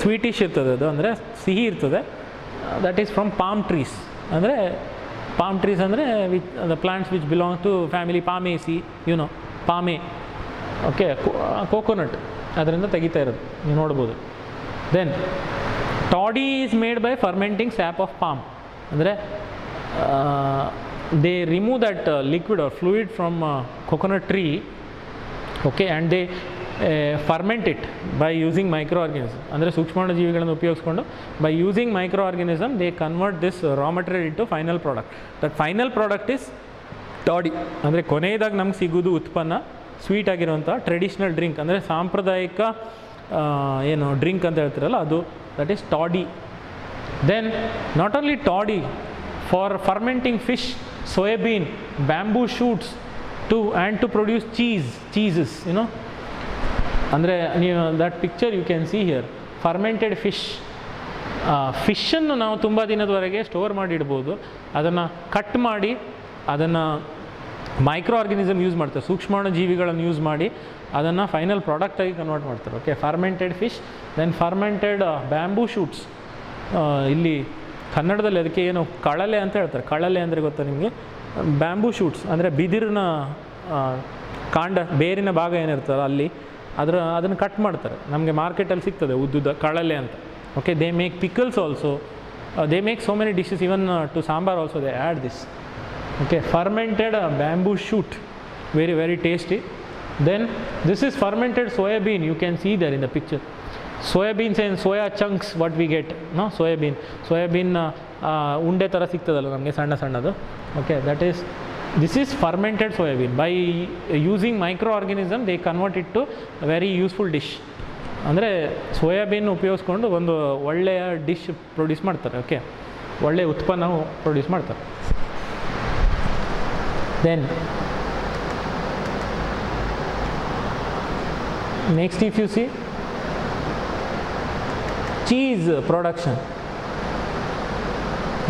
ಸ್ವೀಟಿಶ್ ಇರ್ತದೆ, ಅದು ಅಂದರೆ ಸಿಹಿ ಇರ್ತದೆ. That is from palm trees. ಅಂದರೆ ಪಾಮ್ ಟ್ರೀಸ್ ಅಂದರೆ the plants which belong to family palmaceae, you know palmae. Okay, coconut ಅದರಿಂದ ತೆಗಿತಾ ಇರೋದು ನೀವು ನೋಡ್ಬೋದು. Then toddy is made by fermenting sap of palm. ಅಂದರೆ they remove that liquid or fluid from coconut tree, okay, and they ferment it by using microorganisms. ಅಂದರೆ ಸೂಕ್ಷ್ಮಾಣುಜೀವಿಗಳನ್ನು ಉಪಯೋಗಿಸ್ಕೊಂಡು by using microorganism they convert this raw material into final product. That final product is toddy. ಅಂದರೆ ಕೊನೆಯದಾಗಿ ನಮ್ಗೆ ಸಿಗೋದು ಉತ್ಪನ್ನ sweet ಆಗಿರುವಂಥ traditional drink, ಅಂದರೆ ಸಾಂಪ್ರದಾಯಿಕ ಏನು ಡ್ರಿಂಕ್ ಅಂತ ಹೇಳ್ತಿರಲ್ಲ ಅದು, that is toddy. Then not only toddy, for fermenting fish, soybean, bamboo shoots and to produce cheeses, you know. ಅಂದರೆ ನೀವು that picture you can see here, fermented fish. ಫಿಶನ್ನು ನಾವು ತುಂಬ ದಿನದವರೆಗೆ ಸ್ಟೋರ್ ಮಾಡಿ ಇಡ್ಬೋದು. ಅದನ್ನು ಕಟ್ ಮಾಡಿ ಅದನ್ನು ಮೈಕ್ರೋ ಆರ್ಗನಿಸಮ್ ಯೂಸ್ ಮಾಡ್ತಾರೆ, ಸೂಕ್ಷ್ಮಾಣು ಜೀವಿಗಳನ್ನು ಯೂಸ್ ಮಾಡಿ ಅದನ್ನು ಫೈನಲ್ ಪ್ರಾಡಕ್ಟಾಗಿ ಕನ್ವರ್ಟ್ ಮಾಡ್ತಾರೆ. Okay, fermented fish. Then fermented bamboo shoots. ಇಲ್ಲಿ ಕನ್ನಡದಲ್ಲಿ ಅದಕ್ಕೆ ಏನು ಕಳಲೆ ಅಂತ ಹೇಳ್ತಾರೆ. ಕಳಲೆ ಅಂದರೆ ಗೊತ್ತಾ ನಿಮಗೆ? ಬ್ಯಾಂಬೂ ಶೂಟ್ಸ್ ಅಂದರೆ ಬಿದಿರಿನ ಕಾಂಡ, ಬೇರಿನ ಭಾಗ ಏನಿರ್ತಲ್ಲ ಅಲ್ಲಿ ಅದನ್ನು ಕಟ್ ಮಾಡ್ತಾರೆ. ನಮಗೆ ಮಾರ್ಕೆಟಲ್ಲಿ ಸಿಗ್ತದೆ ಉದ್ದುದ ಕಳಲೆ ಅಂತ. Okay, they make pickles also, they make so many dishes, even to sambar also they add this. Okay, fermented bamboo shoot, very very tasty. Then this is fermented soyabean, you can see there in the picture. Soyabeans and soya chunks what we get, no soyabean ಉಂಡೆ ಥರ ಸಿಗ್ತದಲ್ಲ ನಮಗೆ ಸಣ್ಣ ಸಣ್ಣದು. Okay, that is this is fermented soyabean. By using micro organism they convert it to very useful dish. ಅಂದರೆ soybean ಉಪಯೋಗಿಸ್ಕೊಂಡು ಒಂದು ಒಳ್ಳೆಯ ಡಿಶ್ ಪ್ರೊಡ್ಯೂಸ್ ಮಾಡ್ತಾರೆ. ಓಕೆ, ಒಳ್ಳೆಯ ಉತ್ಪನ್ನ ಪ್ರೊಡ್ಯೂಸ್ ಮಾಡ್ತಾರೆ. Then next if you see cheese production.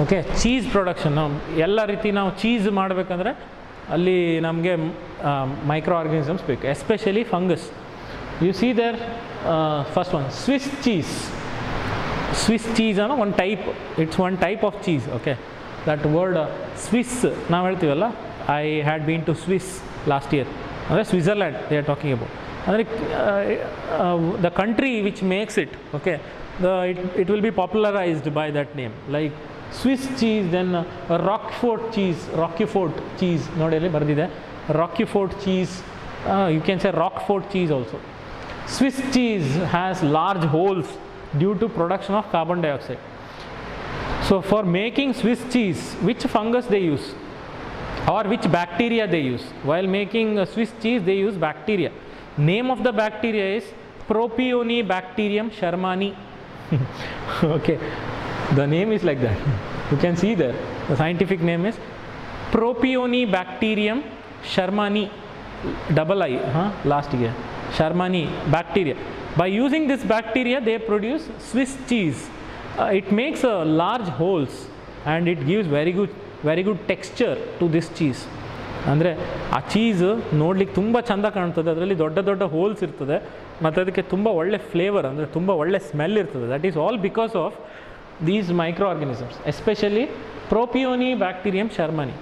Okay, cheese production ನಾವು ಎಲ್ಲ ರೀತಿ ನಾವು ಚೀಸ್ ಮಾಡಬೇಕಂದ್ರೆ ಅಲ್ಲಿ ನಮಗೆ ಮೈಕ್ರೋ ಆರ್ಗನಿಸಮ್ಸ್ ಬೇಕು, especially fungus. You see there first one Swiss cheese. Swiss cheese ಅನ್ನೋ ಒಂದು type, it's one type of cheese. Okay, that word Swiss ನಾವು ಹೇಳ್ತೀವಲ್ಲ, I had been to Swiss last year. ಅಂದರೆ Switzerland they are talking about. ಅಂದರೆ the country which makes it. Okay, it will be popularized by that name, like Swiss cheese. Then Roquefort cheese ನೋಡಿ ಅಲ್ಲಿ ಬರೆದಿದೆ, Roquefort cheese. You can say Roquefort cheese also. Swiss cheese has large holes due to production of carbon dioxide. So for making Swiss cheese, which fungus they use or which bacteria they use? While making Swiss cheese they use bacteria. Name of the bacteria is Propionibacterium shermani. Okay, the name is like that. You can see there, the scientific name is Propionibacterium shermani, double I, last year, shermani bacteria. By using this bacteria they produce Swiss cheese. It makes large holes and it gives very good texture to this cheese. ಅಂದರೆ ಆ cheese ನೋಡ್ಲಿಕ್ಕೆ ತುಂಬ ಚೆಂದ ಕಾಣ್ತದೆ, ಅದರಲ್ಲಿ ದೊಡ್ಡ ದೊಡ್ಡ holes ಇರ್ತದೆ ಮತ್ತು ಅದಕ್ಕೆ ತುಂಬ ಒಳ್ಳೆ ಫ್ಲೇವರ್, ಅಂದರೆ ತುಂಬ ಒಳ್ಳೆ ಸ್ಮೆಲ್ ಇರ್ತದೆ. That is all because of these micro organisms, especially Propionibacterium shermani.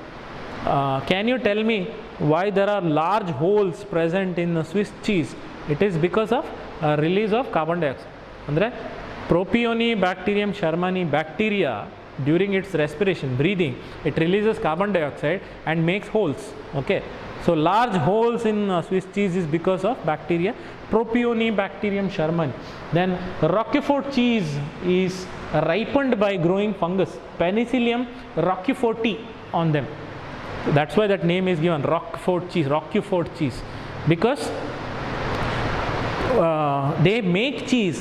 Can you tell me why there are large holes present in the Swiss cheese? It is because of release of carbon dioxide. ಅಂದರೆ Propionibacterium shermani bacteria, during its respiration, breathing, it releases carbon dioxide and makes holes. Okay, so large holes in Swiss cheese is because of bacteria Propionibacterium shermani. Then Roquefort cheese is ripened by growing fungus Penicillium roqueforti on them. That's why that name is given, Roquefort cheese, because they make cheese,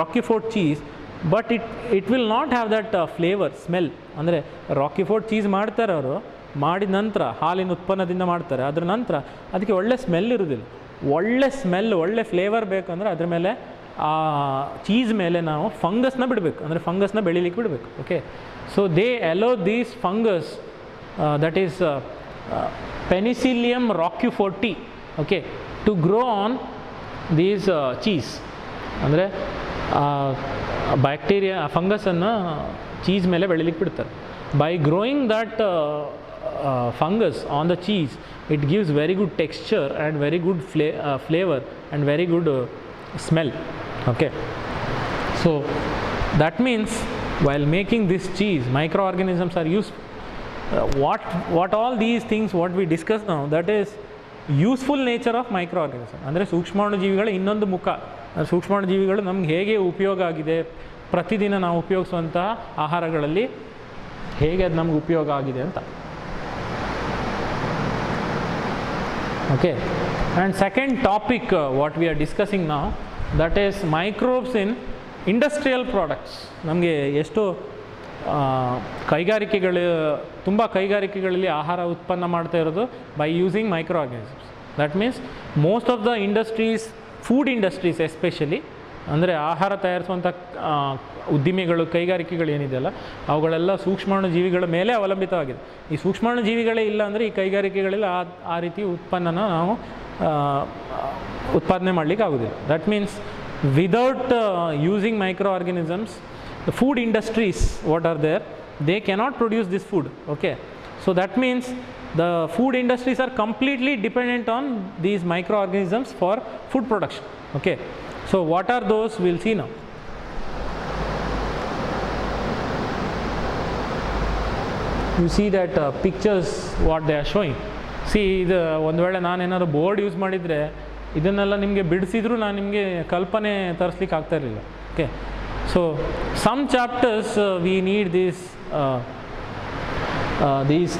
Roquefort cheese, but it will not have that flavour smell. ಅಂದರೆ ರಾಕಿಫೋರ್ಟ್ cheese ಮಾಡ್ತಾರೆ ಅವರು, ಮಾಡಿದ ನಂತರ ಹಾಲಿನ ಉತ್ಪನ್ನದಿಂದ ಮಾಡ್ತಾರೆ, ಅದರ ನಂತರ ಅದಕ್ಕೆ ಒಳ್ಳೆ ಸ್ಮೆಲ್ ಇರೋದಿಲ್ಲ. ಒಳ್ಳೆ ಸ್ಮೆಲ್, ಒಳ್ಳೆ ಫ್ಲೇವರ್ ಬೇಕಂದ್ರೆ ಅದ್ರ ಮೇಲೆ ಆ ಚೀಸ್ ಮೇಲೆ ನಾವು ಫಂಗಸ್ನ ಬಿಡಬೇಕು, ಅಂದರೆ ಫಂಗಸ್ನ ಬೆಳಿಲಿಕ್ಕೆ ಬಿಡಬೇಕು. Okay, so they allow these fungus that is penicillium roqueforti, okay, to grow on these cheese. ಅಂದರೆ ಬ್ಯಾಕ್ಟೀರಿಯಾ ಫಂಗಸನ್ನು ಚೀಸ್ ಮೇಲೆ ಬೆಳಿಲಿಕ್ಕೆ ಬಿಡ್ತಾರೆ. By growing that fungus on the cheese, it gives very good texture and very good flavor and very good smell. Okay, so that means while making this cheese, microorganisms are used. What all these things what we discuss now, that is useful nature of microorganism. ಅಂದರೆ ಸೂಕ್ಷ್ಮಾಣುಜೀವಿಗಳ ಇನ್ನೊಂದು ಮುಖ. ಸೂಕ್ಷ್ಮಾಣುಜೀವಿಗಳು ನಮ್ಗೆ ಹೇಗೆ ಉಪಯೋಗ ಆಗಿದೆ, ಪ್ರತಿದಿನ ನಾವು ಉಪಯೋಗಿಸುವಂತಹ ಆಹಾರಗಳಲ್ಲಿ ಹೇಗೆ ಅದು ನಮ್ಗೆ ಉಪಯೋಗ ಆಗಿದೆ ಅಂತ. Okay, and second topic what we are discussing now, that is microbes in industrial products. ನಮಗೆ ಎಷ್ಟು ಕೈಗಾರಿಕೆಗಳು, ತುಂಬ ಕೈಗಾರಿಕೆಗಳಲ್ಲಿ ಆಹಾರ ಉತ್ಪನ್ನ ಮಾಡ್ತಾ ಇರೋದು by using micro organisms. That means most of the industries, food industries especially, ಅಂದರೆ ಆಹಾರ ತಯಾರಿಸುವಂಥ ಉದ್ದಿಮೆಗಳು, ಕೈಗಾರಿಕೆಗಳು ಏನಿದೆಯಲ್ಲ ಅವುಗಳೆಲ್ಲ ಸೂಕ್ಷ್ಮಾಣು ಜೀವಿಗಳ ಮೇಲೆ ಅವಲಂಬಿತವಾಗಿದೆ. ಈ ಸೂಕ್ಷ್ಮಾಣು ಜೀವಿಗಳೇ ಇಲ್ಲ ಅಂದರೆ ಈ ಕೈಗಾರಿಕೆಗಳಲ್ಲಿ ಆ ರೀತಿ ಉತ್ಪನ್ನನ ನಾವು ಉತ್ಪಾದನೆ ಮಾಡಲಿಕ್ಕೆ ಆಗೋದಿಲ್ಲ. That means without using micro organisms, the food industries what are there, they cannot produce this food. Okay, so that means the food industries are completely dependent on these microorganisms for food production. Okay, so what are those, we'll see now. You see that pictures what they are showing. See, ಇದು ಒಂದು ವೇಳೆ ನಾನು ಏನಾದ್ರು board use ಮಾಡಿದರೆ ಇದನ್ನೆಲ್ಲ ನಿಮಗೆ ಬಿಡಿಸಿದ್ರು ನಾನು ನಿಮಗೆ ಕಲ್ಪನೆ ತರಿಸ್ಲಿಕ್ಕೆ ಆಗ್ತಾ ಇರಲಿಲ್ಲ. Okay, so some chapters we need these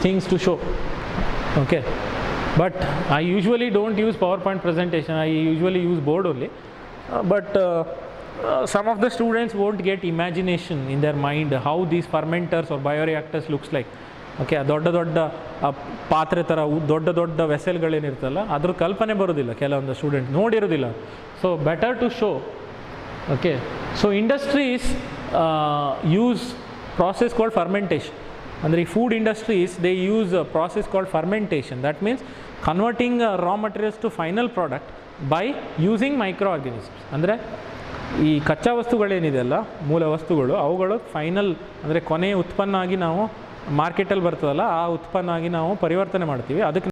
things to show. Okay, but I usually don't use PowerPoint presentation, I usually use board only. But some of the students won't get imagination in their mind how these fermenters or bioreactors looks like. Okay, ದೊಡ್ಡ ದೊಡ್ಡ ಪಾತ್ರೆ ಥರ ದೊಡ್ಡ ದೊಡ್ಡ ವೆಸೆಲ್ಗಳೇನಿರ್ತಲ್ಲ ಅದ್ರ ಕಲ್ಪನೆ ಬರೋದಿಲ್ಲ ಕೆಲವೊಂದು ಸ್ಟೂಡೆಂಟ್, ನೋಡಿರೋದಿಲ್ಲ. So better to show. Okay, so industries use process called fermentation. And the food industries, they use a process called fermentation. That means converting raw materials to final product by using microorganisms. ಅಂದರೆ ಈ ಕಚ್ಚಾ ವಸ್ತುಗಳೇನಿದೆಯಲ್ಲ, ಮೂಲ ವಸ್ತುಗಳು, ಅವುಗಳು final ಅಂದರೆ ಕೊನೆಯ ಉತ್ಪನ್ನ ಆಗಿ ನಾವು ಮಾರ್ಕೆಟಲ್ಲಿ ಬರ್ತದಲ್ಲ, ಆ ಉತ್ಪನ್ನ ಆಗಿ ನಾವು ಪರಿವರ್ತನೆ ಮಾಡ್ತೀವಿ. ಅದಕ್ಕೆ